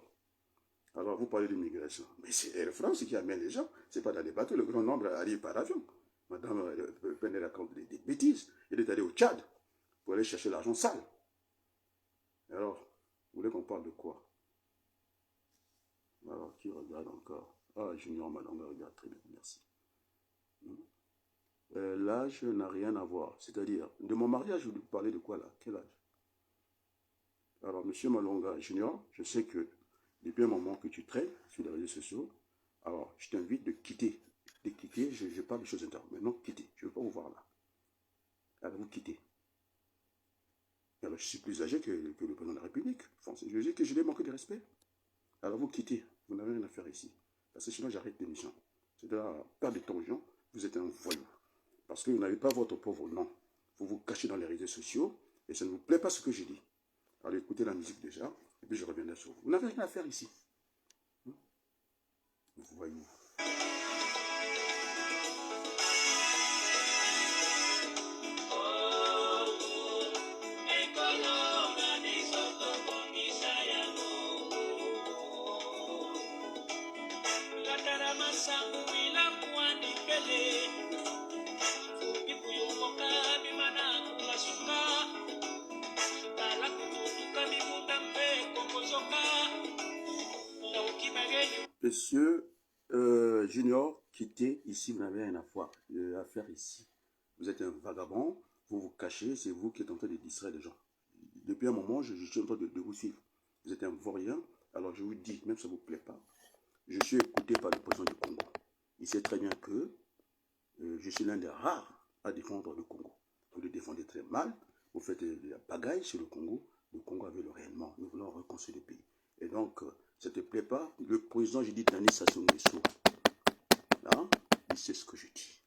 Alors, vous parlez d'immigration. Mais c'est Air France qui amène les gens. Ce n'est pas dans les bateaux. Le grand nombre arrive par avion. Madame Penel raconte des bêtises. Il est allé au Tchad pour aller chercher l'argent sale. Alors, vous voulez qu'on parle de quoi? Alors, qui regarde encore? Ah, Junior Malonga regarde très bien, merci. L'âge n'a rien à voir. C'est-à-dire, de mon mariage, vous parlez de quoi là? Quel âge? Alors, monsieur Malonga Junior, je sais que depuis un moment que tu traînes sur les réseaux sociaux, alors je t'invite de quitter. De quitter, je parle de choses internes. Maintenant, quittez. Je ne veux pas vous voir là. Alors, vous quittez. Alors, je suis plus âgé que le président de la République. Français. Je dis que je lui ai manqué de respect. Alors, vous quittez. Vous n'avez rien à faire ici. Parce que sinon, j'arrête l'émission. C'est de la perte de temps aux gens. Vous êtes un voyou. Parce que vous n'avez pas votre pauvre nom. Vous vous cachez dans les réseaux sociaux et ça ne vous plaît pas ce que je dis. Alors écoutez la musique déjà, et puis je reviendrai sur vous. Vous n'avez rien à faire ici. Voyou. Monsieur Junior, quittez ici, vous n'avez rien à faire ici. Vous êtes un vagabond, vous vous cachez, c'est vous qui êtes en train de distraire les gens. Depuis un moment, je suis en train de vous suivre. Vous êtes un vaurien, alors je vous dis, même si ça ne vous plaît pas, je suis écouté par le président du Congo. Il sait très bien que je suis l'un des rares à défendre le Congo. Vous le défendez très mal, vous faites de la bagaille sur le Congo avait le réellement. Nous voulons reconstruire le pays. Et donc, ça ne te plaît pas, le président, je dis, Tani Sassou Nguesso, là, il sait ce que je dis.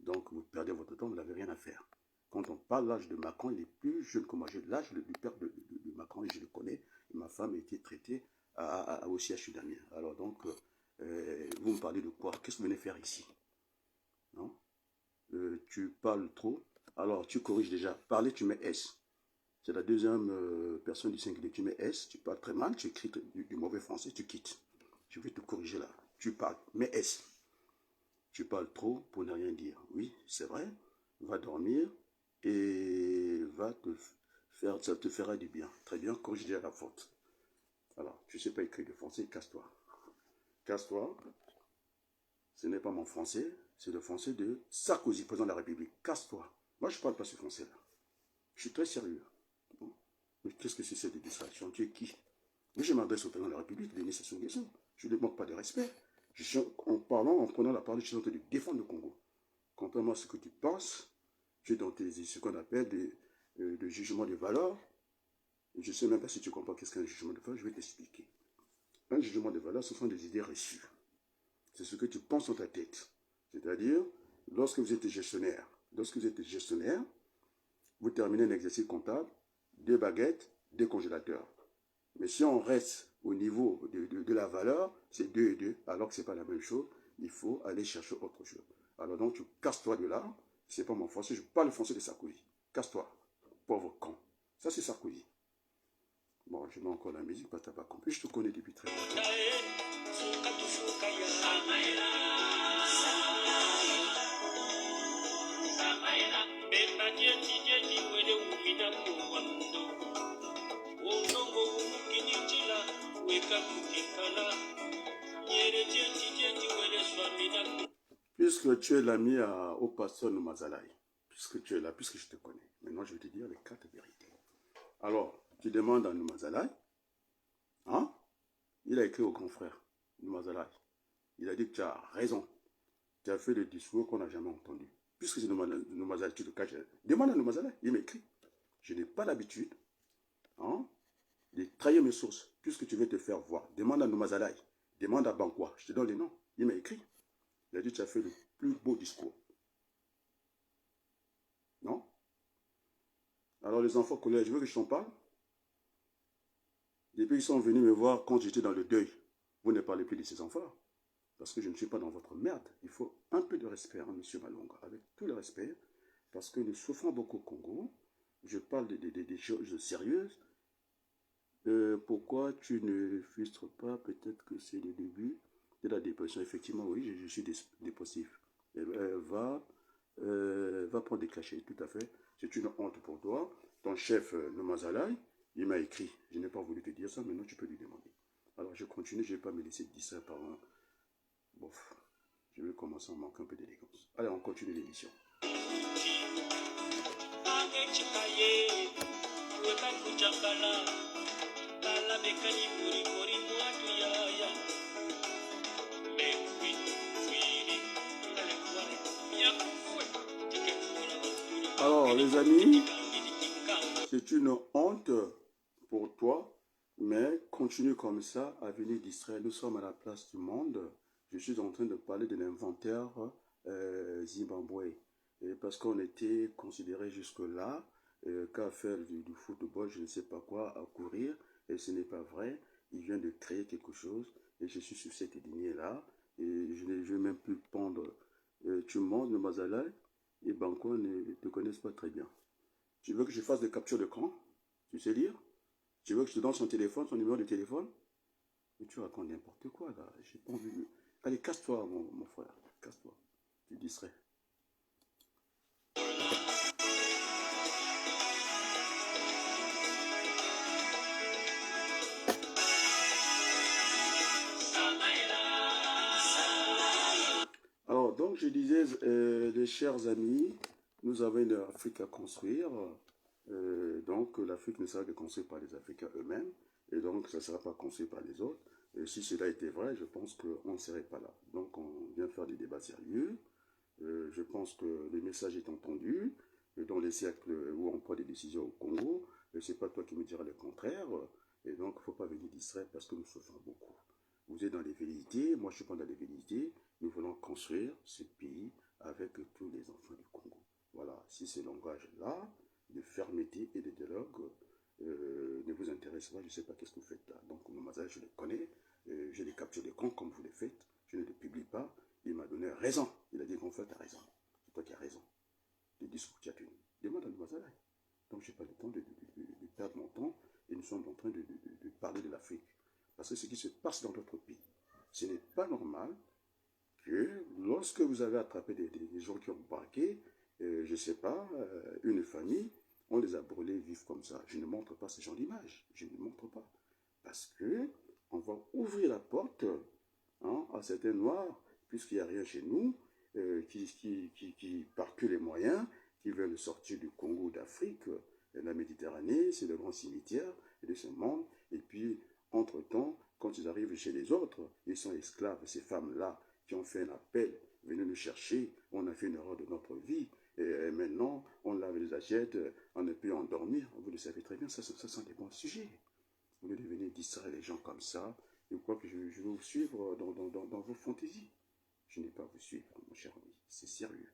Donc, vous perdez votre temps, vous n'avez rien à faire. Quand on parle de l'âge de Macron, il est plus jeune que moi. J'ai l'âge du père de Macron, et je le connais. Et ma femme a été traitée au CHU d'Amiens. Alors donc, vous me parlez de quoi? Qu'est-ce que vous venez faire ici? Non, tu parles trop. Alors, tu corriges déjà. Parler, tu mets S. C'est la deuxième personne du singulier. Tu mets S, tu parles très mal, tu écris du mauvais français, tu quittes. Je vais te corriger là. Tu parles, mets S. Tu parles trop pour ne rien dire. Oui, c'est vrai. Va dormir et va te faire, ça te fera du bien. Très bien, corrige déjà la faute. Alors, tu ne sais pas écrire le français, casse-toi. Casse-toi. Ce n'est pas mon français, c'est le français de Sarkozy, président de la République. Casse-toi. Moi, je ne parle pas ce français-là. Je suis très sérieux. Bon. Mais qu'est-ce que c'est cette distraction? Tu es qui? Mais je m'adresse au président de la République, Denis Sassou Nguesso. Je ne lui manque pas de respect. En prenant la parole, je suis en train de défendre le Congo. Contrairement à ce que tu penses, tu es dans ce qu'on appelle des jugements de valeur. Je ne sais même pas si tu comprends qu'est-ce qu'un jugement de valeur, je vais t'expliquer. Un jugement de valeur, ce sont des idées reçues. C'est ce que tu penses dans ta tête. C'est-à-dire, lorsque vous êtes gestionnaire, vous terminez un exercice comptable, 2 baguettes, 2 congélateurs. Mais si on reste au niveau de la valeur, c'est 2 et 2, alors que ce n'est pas la même chose, il faut aller chercher autre chose. Alors donc, tu casses-toi de là, c'est pas mon français, je parle le français de Sarkozy. Casse-toi, pauvre con. Ça, c'est Sarkozy. Bon, je mets encore la musique parce que tu n'as pas compris, je te connais depuis très longtemps. Puisque tu es l'ami au pasteur Noumazalaï, puisque tu es là, puisque je te connais, maintenant je vais te dire les 4 vérités. Alors, tu demandes à Noumazalaï, hein? Il a écrit au grand frère, Noumazalaï. Il a dit que tu as raison. Tu as fait le discours qu'on n'a jamais entendu. Puisque c'est Noumazalaï, tu te caches. Demande à Noumazalaï, il m'écrit. Je n'ai pas l'habitude, hein, de trahir mes sources, puisque tu veux te faire voir. Demande à Noumazalaï, demande à Bankwa, je te donne les noms. Il m'a écrit. Il a dit que tu as fait le plus beau discours. Non? Alors les enfants collège, je veux que je t'en parle. Depuis qu'ils sont venus me voir quand j'étais dans le deuil, vous ne parlez plus de ces enfants-là. Parce que je ne suis pas dans votre merde. Il faut un peu de respect, hein, monsieur Malonga, avec tout le respect, parce que nous souffrons beaucoup au Congo. Je parle des choses sérieuses. Pourquoi tu ne frustres pas? Peut-être que c'est le début de la dépression. Effectivement, oui, je suis dépressif. Va prendre des cachets, tout à fait. C'est une honte pour toi. Ton chef, le Mazalaï, il m'a écrit. Je n'ai pas voulu te dire ça, maintenant tu peux lui demander. Alors je continue, je ne vais pas me laisser distraire par un... Bof, je vais commencer en manquant un peu d'élégance. Allez, on continue l'émission. Alors, les amis, c'est une honte pour toi, mais continue comme ça à venir distraire. Nous sommes à la place du monde. Je suis en train de parler de l'inventaire Zimbabwe. Et parce qu'on était considéré jusque-là qu'à faire du football, je ne sais pas quoi, à courir, et ce n'est pas vrai. Il vient de créer quelque chose, et je suis sur cette lignée-là, et je ne vais même plus pendre. Tu montes le Mazalaï, et Banco ne te connaissent pas très bien. Tu veux que je fasse des captures d'écran? Tu sais lire? Tu veux que je te donne son téléphone, son numéro de téléphone? Mais tu racontes n'importe quoi là. J'ai pas envie de... Allez, casse-toi, mon frère. Casse-toi. Tu distrais. les chers amis, nous avons une Afrique à construire. Donc, l'Afrique ne sera que construite par les Africains eux-mêmes. Et donc, ça ne sera pas construit par les autres. Et si cela était vrai, je pense qu'on ne serait pas là. Donc, on vient faire des débats sérieux. Je pense que le message est entendu. Dans les cercles où on prend des décisions au Congo, ce n'est pas toi qui me diras le contraire. Et donc, il ne faut pas venir distraire parce que nous souffrons beaucoup. Vous êtes dans les velléités, moi je suis pas dans les velléités. Nous voulons construire ce pays avec tous les enfants du Congo. Voilà, si ce langage-là, de fermeté et de dialogue, ne vous intéresse pas, je ne sais pas qu'est-ce que vous faites là. Donc, mademoiselle, je les connais, je les capture des comptes comme vous les faites, je ne les publie pas. Il m'a donné raison. Il a dit qu'en fait, tu as raison. C'est toi qui as raison. Le discours que tu as tenu. Demande à mademoiselle. Donc, je n'ai pas le temps de perdre mon temps et nous sommes en train de parler de l'Afrique. Parce que ce qui se passe dans notre pays, ce n'est pas normal que lorsque vous avez attrapé des gens qui ont braqué, je ne sais pas, une famille, on les a brûlés vifs comme ça. Je ne montre pas ce genre d'image. Je ne montre pas. Parce que on va ouvrir la porte à certains Noirs, puisqu'il n'y a rien chez nous, qui par tous les moyens, qui veulent sortir du Congo, d'Afrique, la Méditerranée, c'est le grand cimetière de ce monde. Et puis, entre-temps, quand ils arrivent chez les autres, ils sont esclaves, ces femmes-là qui ont fait un appel, venez nous chercher, on a fait une erreur de notre vie, et maintenant, on lave les assiettes, on ne peut endormir. Vous le savez très bien, ça sont des bons sujets. Au lieu de venir distraire les gens comme ça, je crois que je vais vous suivre dans vos fantaisies. Je n'ai pas à vous suivre, mon cher ami. C'est sérieux.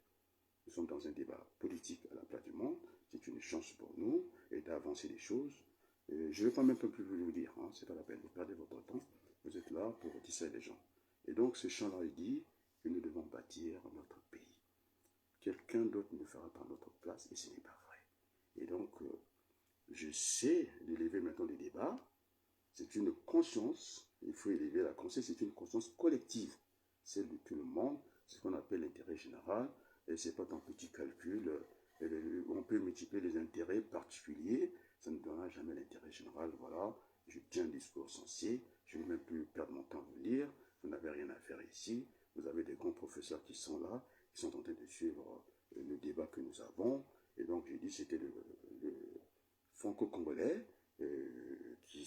Nous sommes dans un débat politique à la place du monde. C'est une chance pour nous et d'avancer les choses. Je ne vais pas même plus vous dire, c'est pas la peine, vous perdez votre temps. Vous êtes là pour distraire les gens. Et donc, ce chant-là, il dit que nous devons bâtir notre pays. Quelqu'un d'autre ne le fera pas à notre place et ce n'est pas vrai. Et donc, je sais d'élever maintenant les débats. C'est une conscience, il faut élever la conscience, c'est une conscience collective. Celle de tout le monde, c'est ce qu'on appelle l'intérêt général, et ce n'est pas un petit calcul, on peut multiplier les intérêts particuliers, ça ne donnera jamais l'intérêt général, voilà, je tiens un discours sensé, je ne vais même plus perdre mon temps à vous lire, vous n'avez rien à faire ici, vous avez des grands professeurs qui sont là, qui sont en train de suivre le débat que nous avons, et donc j'ai dit c'était le franco-congolais, qui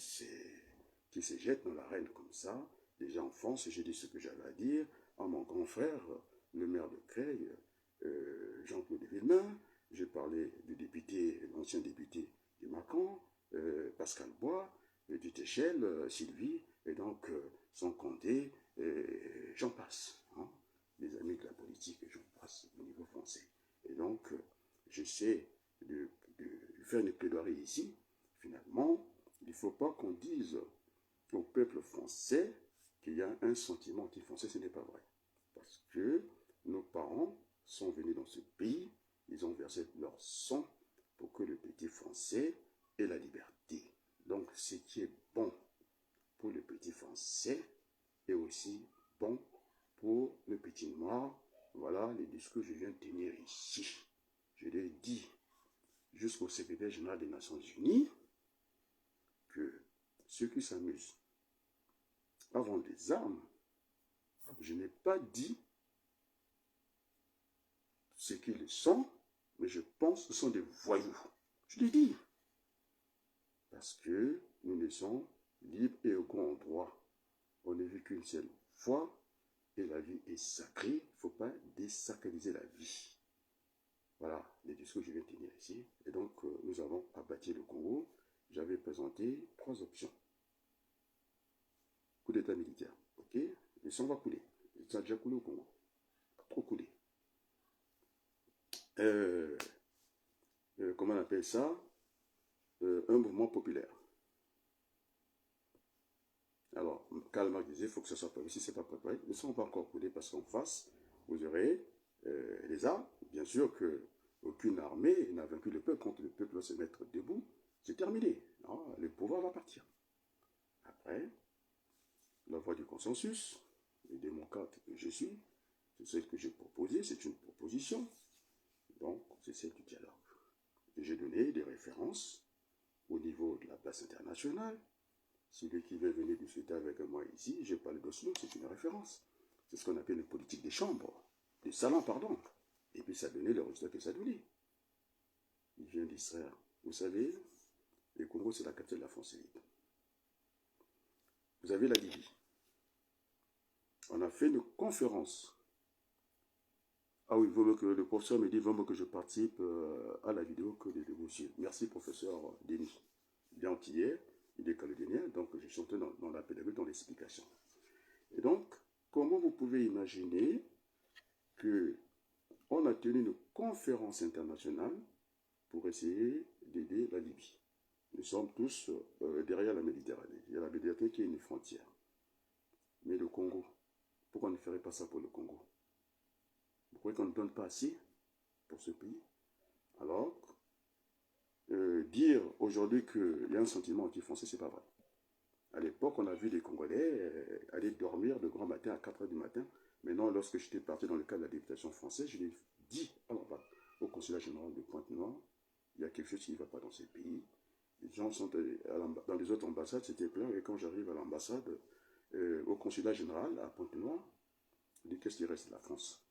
se jette dans l'arène comme ça. Déjà en France, j'ai dit ce que j'avais à dire à mon grand frère, le maire de Creil, Jean-Claude Villemain. J'ai parlé du député, l'ancien député du Macron, Pascal Bois, du Téchel, Sylvie, et donc son Condé, j'en passe. Les amis de la politique, j'en passe au niveau français. Et donc, j'essaie de faire une plaidoirie ici. Finalement, il ne faut pas qu'on dise au peuple français qu'il y a un sentiment anti-français, ce n'est pas vrai. Parce que nos parents sont venus dans ce pays, ils ont versé leur sang pour que le petit français ait la liberté. Donc, ce qui est bon pour le petit français est aussi bon pour le petit noir. Voilà les discours que je viens de tenir ici. Je l'ai dit jusqu'au secrétaire général des Nations Unies que ceux qui s'amusent à vendre des armes, je n'ai pas dit ce qu'ils sont, mais je pense que ce sont des voyous. Je l'ai dit. Parce que nous naissons libres et égaux en droit. On n'est vu qu'une seule fois et la vie est sacrée. Il ne faut pas désacraliser la vie. Voilà les discours que je viens de tenir ici. Et donc, nous avons abattu le Congo. J'avais présenté 3 options. Coup d'état militaire, ok? Le sang va couler. Ça a déjà coulé au Congo. Trop coulé. Comment on appelle ça? Un mouvement populaire. Alors, Karl Marx disait, il faut que ce soit préparé. Si ce n'est pas préparé, le sang va encore couler parce qu'en face, vous aurez les armes. Bien sûr qu'aucune armée n'a vaincu le peuple. Quand le peuple va se mettre debout, c'est terminé. Le pouvoir va partir. Après, la voie du consensus, le démocrate que je suis, c'est celle que j'ai proposée, c'est une proposition. Donc, c'est celle du dialogue. J'ai donné des références au niveau de la place internationale. Celui qui veut venir discuter avec moi ici, je parle d'Oslo, c'est une référence. C'est ce qu'on appelle une politique des chambres. de salon, pardon. Et puis ça donnait le résultat que ça donnait. Il vient distraire. Vous savez, le Congo, c'est la capitale de la France élite. Vous avez la Libye. On a fait une conférence. Ah oui, le professeur me dit, vaut mieux que je participe à la vidéo que de vous suivre. Merci, professeur Denis. Il est antillais, il est calédonien, donc je suis entré dans la pédagogie, dans l'explication. Et donc, comment vous pouvez imaginer qu'on a tenu une conférence internationale pour essayer d'aider la Libye. Nous sommes tous derrière la Méditerranée. Il y a la Méditerranée qui est une frontière. Mais le Congo, pourquoi on ne ferait pas ça pour le Congo? Pourquoi on ne donne pas assez pour ce pays? Alors, dire aujourd'hui qu'il y a un sentiment anti-français, c'est pas vrai. À l'époque, on a vu des Congolais aller dormir de grand matin à 4 h du matin. Maintenant, lorsque j'étais parti dans le cadre de la députation française, je l'ai dit au consulat général de Pointe-Noire, il y a quelque chose qui ne va pas dans ces pays. Les gens sont dans les autres ambassades, c'était plein. Et quand j'arrive à l'ambassade, au consulat général à Pointe-Noire, je dis qu'est-ce qui reste de la France?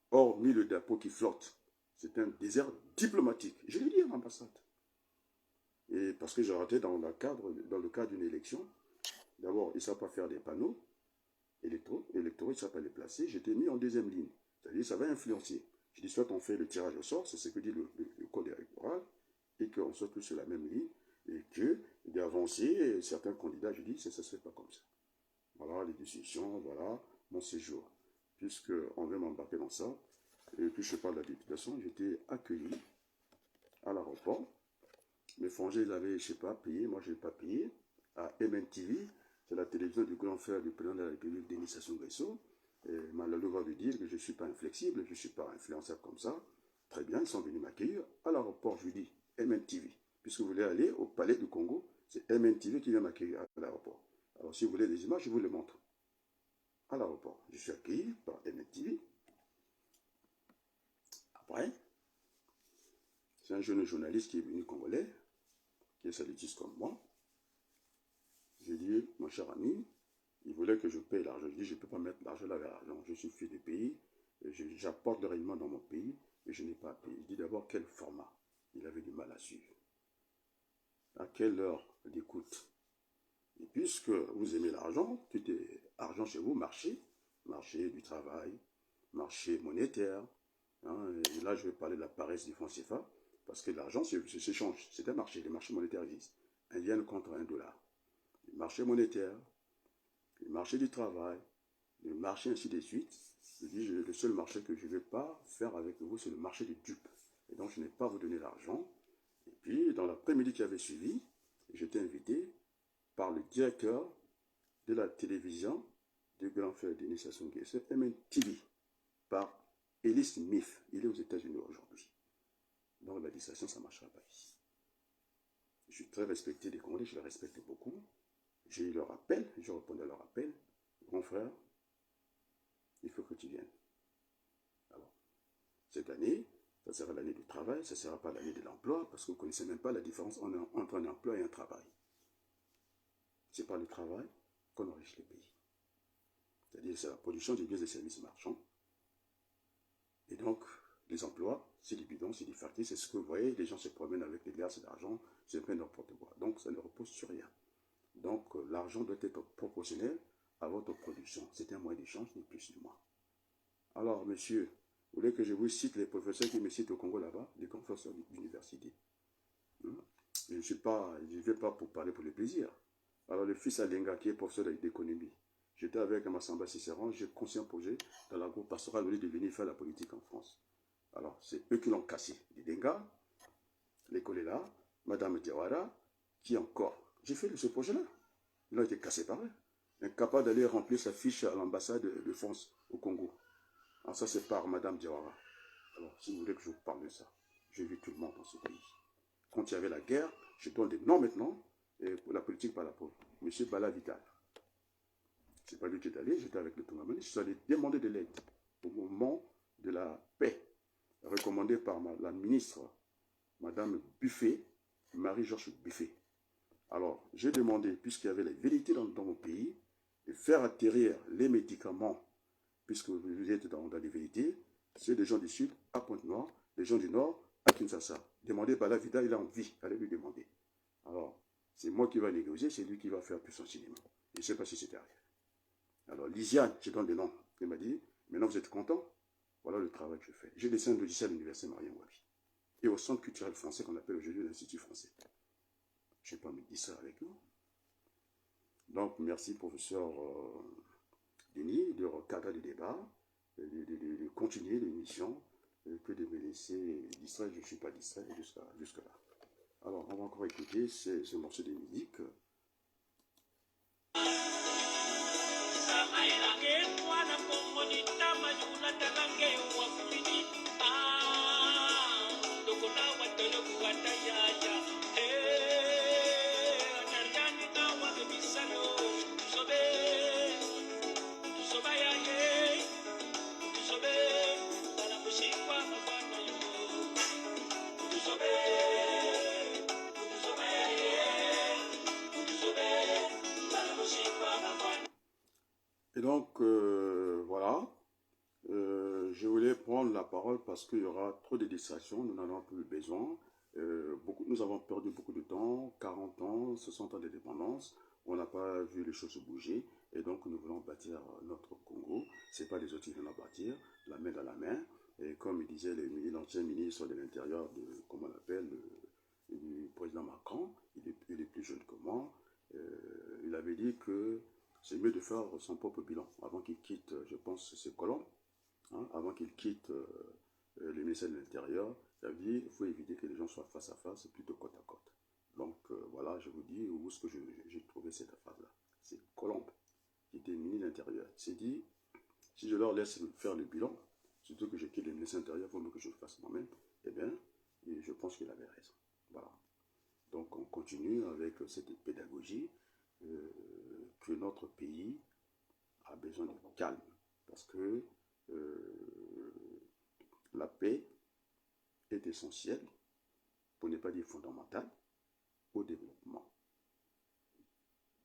Hormis le drapeau qui flotte, c'est un désert diplomatique. Je l'ai dit à l'ambassade. Et parce que j'ai raté dans le cadre d'une élection, d'abord, ils ne savent pas faire des panneaux électoraux, ils ne savent pas les placer. J'étais mis en deuxième ligne. C'est-à-dire ça va influencer. Je dis soit on fait le tirage au sort, c'est ce que dit le code électoral, et qu'on soit tous sur la même ligne, et que d'avancer, certains candidats, je dis, ça ne se fait pas comme ça. Voilà les décisions, voilà mon séjour. Puisqu'on veut m'embarquer dans ça, et puis je parle de la députation, j'étais accueilli à l'aéroport. Mes frangins, ils avaient, je ne sais pas, payé, moi je n'ai pas payé, à MNTV, c'est la télévision du grand frère du président de la République, Denis Sassou Nguesso. Il m'a le devoir de dire que je ne suis pas inflexible, je ne suis pas influençable comme ça. Très bien, ils sont venus m'accueillir. À l'aéroport, je lui dis, MNTV, puisque vous voulez aller au palais du Congo, c'est MNTV qui vient m'accueillir à l'aéroport. Alors si vous voulez des images, je vous les montre. À l'aéroport, je suis accueilli par MNTV. Après, c'est un jeune journaliste qui est venu congolais, qui est salutiste comme moi. J'ai dit, mon cher ami, il voulait que je paye l'argent. Je dis, je ne peux pas mettre l'argent là vers l'argent. Je suis fils du pays, j'apporte le règlement dans mon pays, et je n'ai pas payé. Je dis d'abord quel format. Il avait du mal à suivre. À quelle heure d'écoute? Et puisque vous aimez l'argent, tout est argent chez vous, marché du travail, marché monétaire. Hein, et là, je vais parler de la paresse du franc CFA, parce que l'argent s'échange. C'est un marché, les marchés monétaires existent. Un yen contre $1. Le marché monétaire, le marché du travail, le marché ainsi de suite. Je dis, le seul marché que je ne vais pas faire avec vous, c'est le marché du dupe. Et donc, je n'ai pas vous donné l'argent. Et puis, dans l'après-midi qui avait suivi, j'étais invité par le directeur de la télévision du grand frère Denis Sassou Nguesso, MNTV, par Elie Smith. Il est aux États-Unis aujourd'hui. Donc, la distraction, ça ne marchera pas ici. Je suis très respecté des Congolais, je les respecte beaucoup. J'ai eu leur appel, je répondais à leur appel. Grand frère, il faut que tu viennes. Alors, cette année, ça sera l'année du travail, ça ne sera pas l'année de l'emploi, parce que vous ne connaissez même pas la différence entre un emploi et un travail. Ce n'est pas le travail qu'on enrichit le pays. C'est-à-dire c'est la production des biens et services marchands. Et donc, les emplois, c'est des bidons, c'est des factures, c'est ce que vous voyez, les gens se promènent avec des glaces d'argent, c'est plein n'importe quoi. Donc, ça ne repose sur rien. Donc, l'argent doit être proportionnel à votre production. C'est un moyen d'échange, ni plus ni moins. Alors, monsieur, vous voulez que je vous cite les professeurs qui me citent au Congo là-bas, les professeurs d'université? Je ne vais pas pour parler pour le plaisir. Alors, le fils Alenga, qui est professeur d'économie, j'étais avec Massamba Cicéron, j'ai conçu un projet dans la groupe pastorale au lieu de venir faire la politique en France. Alors, c'est eux qui l'ont cassé. Denga, l'école est là, Madame Diawara, qui encore? J'ai fait ce projet-là. Il a été cassé par eux. Incapable d'aller remplir sa fiche à l'ambassade de France au Congo. Alors ça, c'est par Madame Diawara. Alors, si vous voulez que je vous parle de ça, j'ai vu tout le monde dans ce pays. Quand il y avait la guerre, je donne des noms maintenant, et pour la politique par la pauvre. Monsieur Bala Vital. C'est pas lui qui est allé, j'étais avec le Toumamani, je suis allé demander de l'aide au moment de la paix, recommandé par la ministre, Madame Buffet, Marie-Georges Buffet. Alors, j'ai demandé, puisqu'il y avait la vérité dans mon pays, de faire atterrir les médicaments puisque vous êtes dans les vérités, c'est des gens du Sud à Pointe-Noire, les gens du Nord à Kinshasa. Demandez Balavida, il a envie, allez lui demander. Alors, c'est moi qui vais négocier, c'est lui qui va faire tout son cinéma. Je ne sais pas si c'est arrivé. Alors, Lisiane, je donne le nom, elle m'a dit, maintenant vous êtes content? Voilà le travail que je fais. J'ai laissé un logiciel à l'université Mariam Wabi et au centre culturel français qu'on appelle aujourd'hui l'Institut français. Je n'ai pas me dire ça avec vous. Donc, merci, professeur Denis, de recadrer le débat, de continuer l'émission, que de me laisser distraire. Je ne suis pas distrait jusque-là. Alors, on va encore écouter ce morceau de musique. Et donc, voilà, je voulais prendre la parole parce qu'il y aura trop de distractions, nous n'en avons plus besoin. Nous avons perdu beaucoup de temps, 40 ans, 60 ans d'indépendance, on n'a pas vu les choses bouger, et donc nous voulons bâtir notre Congo. Ce n'est pas les autres qui vont bâtir, la main dans la main. Et comme il disait l'ancien ministre de l'Intérieur, comment on l'appelle, du président Macron, il est plus jeune que moi, il avait dit que c'est mieux de faire son propre bilan avant qu'il quitte, je pense, ses colons, hein, avant qu'il quitte le ministère de l'Intérieur. Il a dit il faut éviter que les gens soient face à face, plutôt côte à côte. Donc voilà, je vous dis où est-ce que j'ai trouvé cette phrase-là. C'est Colombe, qui était ministre de l'Intérieur. Il s'est dit si je leur laisse faire le bilan, surtout que je quitte le ministère de l'Intérieur, il faut mieux que je le fasse moi-même. Eh bien, je pense qu'il avait raison. Voilà. Donc on continue avec cette pédagogie que notre pays a besoin de calme. Parce que la paix est essentielle, pour ne pas dire fondamentale, au développement.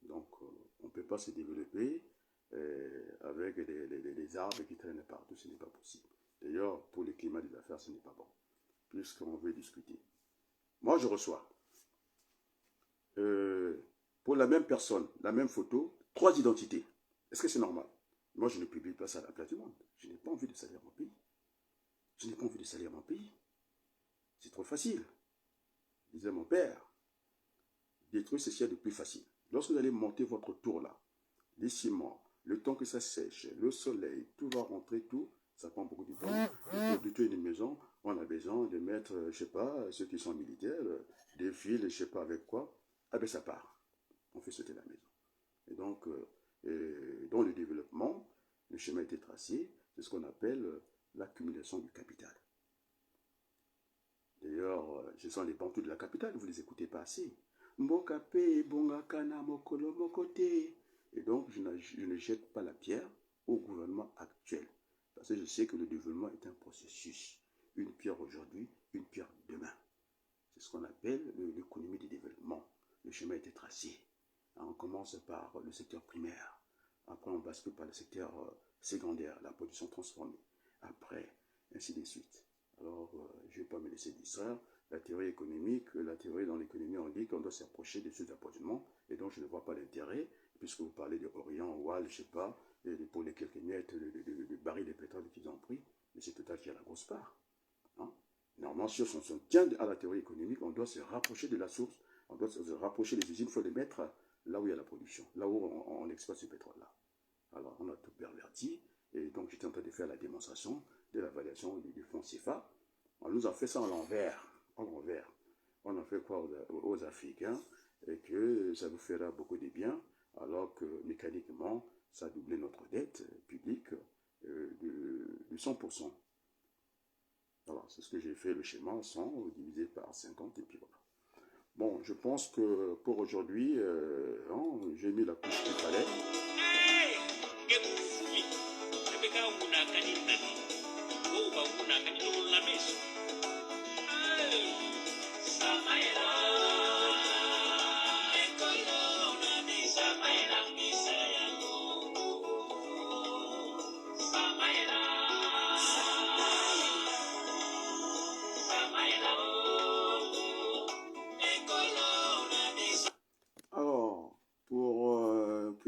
Donc on ne peut pas se développer avec des arbres qui traînent partout, ce n'est pas possible. D'ailleurs, pour le climat des affaires, ce n'est pas bon, puisqu'on veut discuter. Moi, je reçois, pour la même personne, la même photo, 3 identités. Est-ce que c'est normal? Moi, je ne publie pas ça à la place du monde. Je n'ai pas envie de salir mon pays. Je n'ai pas envie de salir mon pays. C'est trop facile. Disait mon père, détruire c'est ce qu'il y a de plus facile. Lorsque vous allez monter votre tour là, les ciments, le temps que ça sèche, le soleil, tout va rentrer, tout, ça prend beaucoup de temps. Et pour détruire une maison, on a besoin de mettre, je ne sais pas, ceux qui sont militaires, des fils, je ne sais pas avec quoi, ah ben ça part. On fait sauter la maison. Et donc, dans le développement, le chemin a été tracé, c'est ce qu'on appelle l'accumulation du capital. D'ailleurs, ce sont les bantous de la capitale, vous ne les écoutez pas assez. Mbokape, bongakana, mokolo, mokote. Et donc, je ne jette pas la pierre au gouvernement actuel. Parce que je sais que le développement est un processus. Une pierre aujourd'hui, une pierre demain. C'est ce qu'on appelle l'économie du développement. Le chemin a été tracé. On commence par le secteur primaire. Après, on bascule par le secteur secondaire, la production transformée. Après, ainsi de suite. Alors, je ne vais pas me laisser distraire. La théorie économique, la théorie dans l'économie, on dit qu'on doit s'approcher des sources d'approvisionnement, et donc je ne vois pas l'intérêt, puisque vous parlez de Orient, Wall, je ne sais pas, pour les quelques miettes de barils de pétrole qu'ils ont pris, mais c'est Total qui a la grosse part. Hein? Normalement, si on se tient à la théorie économique, on doit se rapprocher de la source, on doit se rapprocher des usines, il faut les mettre là où il y a la production, là où on exploite ce pétrole-là. Alors, on a tout perverti, et donc j'étais en train de faire la démonstration de la variation du fonds CFA. On nous a fait ça en l'envers. On a fait quoi aux Africains, et que ça vous fera beaucoup de bien, alors que mécaniquement, ça a doublé notre dette publique de 100%. Voilà, c'est ce que j'ai fait, le schéma 100 divisé par 50, et puis voilà. Bon, je pense que pour aujourd'hui, j'ai mis la couche qu'il fallait.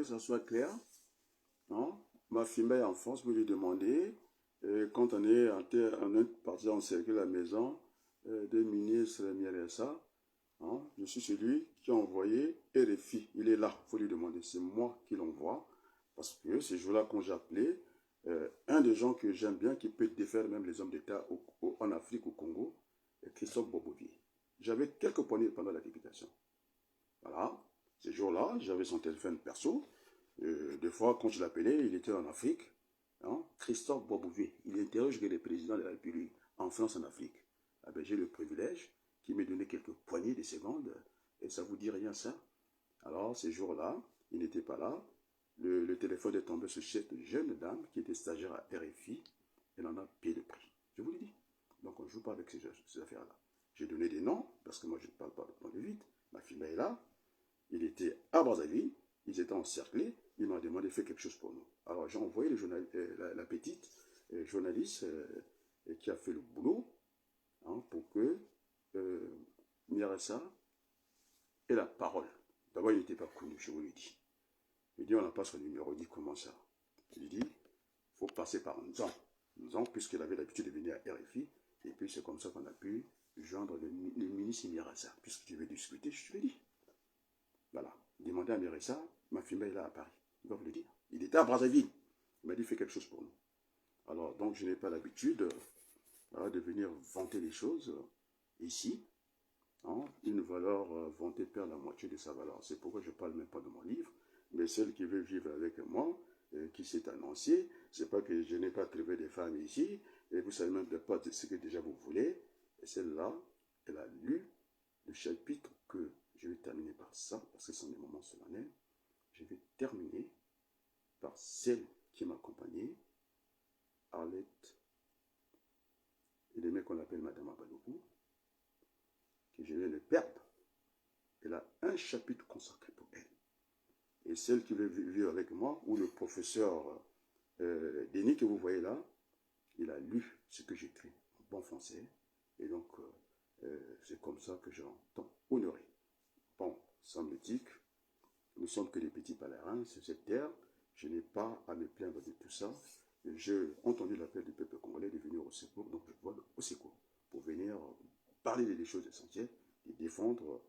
ça soit clair. Hein? Ma fille est en France, vous lui demandez, quand on est parti encercler la maison des ministres MRSA, hein? Je suis celui qui a envoyé RFI. Il est là, il faut lui demander. C'est moi qui l'envoie. Parce que ce jour-là, quand j'ai appelé, un des gens que j'aime bien, qui peut défaire même les hommes d'État en Afrique, au Congo, Christophe Bobovier. J'avais quelques poignées pendant la députation. Voilà. Ce jour-là, j'avais son téléphone perso. Des fois, quand je l'appelais, il était en Afrique. Hein? Christophe Bobovier. Il interroge les présidents de la République en France, en Afrique. Ah ben, j'ai le privilège qu'il m'ait donné quelques poignées de secondes. Et ça vous dit rien, ça? Alors, ce jour-là, il n'était pas là. Le téléphone est tombé sur cette jeune dame qui était stagiaire à RFI. Elle en a payé le prix. Je vous l'ai dit. Donc, on ne joue pas avec ces affaires-là. J'ai donné des noms, parce que moi, je ne parle pas de vite. Ma fille est là. Il était à Brazzaville. Ils étaient encerclés. Il m'a demandé de faire quelque chose pour nous. Alors, j'ai envoyé la petite journaliste qui a fait le boulot, hein, pour que Miressa ait la parole. D'abord, il n'était pas connu, je vous l'ai dit. Il dit, on n'a pas son numéro. Il dit, comment ça? Il dit, il faut passer par Nzan. Nzan, puisqu'il avait l'habitude de venir à RFI. Et puis, c'est comme ça qu'on a pu joindre le ministre Miressa. Puisque tu veux discuter, je te l'ai dit. Voilà. Demandez à Miressa, ma fille est là à Paris. Il va vous le dire. Il était à Brazzaville. Il m'a dit, fais quelque chose pour nous. Alors, donc, je n'ai pas l'habitude de venir vanter les choses ici. Hein. Une valeur vantée perd la moitié de sa valeur. C'est pourquoi je ne parle même pas de mon livre. Mais celle qui veut vivre avec moi, qui s'est annoncée, c'est pas que je n'ai pas trouvé des femmes ici, et vous savez même pas ce que déjà vous voulez. Et celle-là, elle a lu le chapitre que je vais terminer par ça, parce que ce sont des moments solennels. Je vais terminer par celle qui m'a accompagné, Arlette, et les mecs qu'on appelle Madame Abaloubou, que je viens de perdre. Elle a un chapitre consacré pour elle. Et celle qui veut vivre avec moi, ou le professeur Denis que vous voyez là, il a lu ce que j'écris en bon français. Et donc, c'est comme ça que j'entends honorer. Bon, semble-t-il, nous sommes que des petits pèlerins sur cette terre. Je n'ai pas à me plaindre de tout ça. J'ai entendu l'appel du peuple congolais de venir au secours, donc je vois au secours pour venir parler des choses essentielles et défendre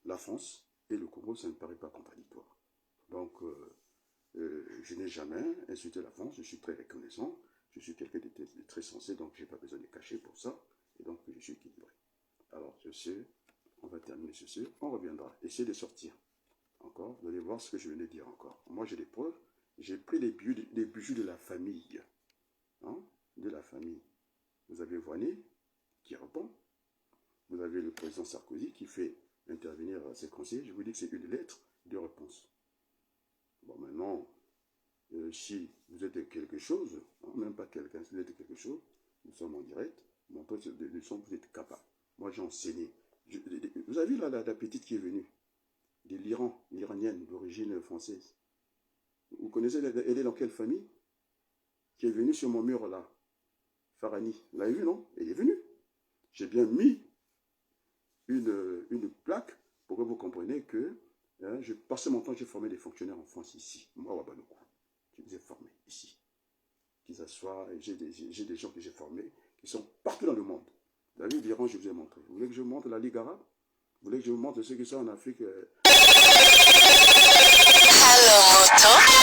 la France et le Congo. Ça ne paraît pas contradictoire. Donc, je n'ai jamais insulté la France, je suis très reconnaissant, je suis quelqu'un de très sensé, donc je n'ai pas besoin de cacher pour ça, et donc je suis équilibré. Alors, je sais, on va terminer ceci, on reviendra, essayez de sortir. Encore, vous allez voir ce que je venais de dire encore. Moi, j'ai des preuves, j'ai pris les bijoux de la famille, hein, de la famille. Vous avez Voinet qui répond, vous avez le président Sarkozy qui fait intervenir ses conseillers, je vous dis que c'est une lettre de réponse. Bon, maintenant, si vous êtes quelque chose, hein, même pas quelqu'un, si vous êtes quelque chose, nous sommes en direct, montrez de leçon, vous êtes capable. Moi, j'ai enseigné. Vous avez vu la petite qui est venue de l'Iran, l'Iranienne d'origine française. Vous connaissez, elle est dans quelle famille? Qui est venue sur mon mur là. Farani. Vous l'avez vu, non? Elle est venue. J'ai bien mis une plaque pour que vous compreniez que je passais mon temps, j'ai formé des fonctionnaires en France ici. Moi, Wabanoku. Je les ai formés ici. Qu'ils s'assoient, j'ai des gens que j'ai formés qui sont partout dans le monde. Vous avez vu l'Iran, je vous ai montré. Vous voulez que je vous montre la Ligue arabe? Vous voulez que je vous montre ceux qui sont en Afrique? Hello, Moto.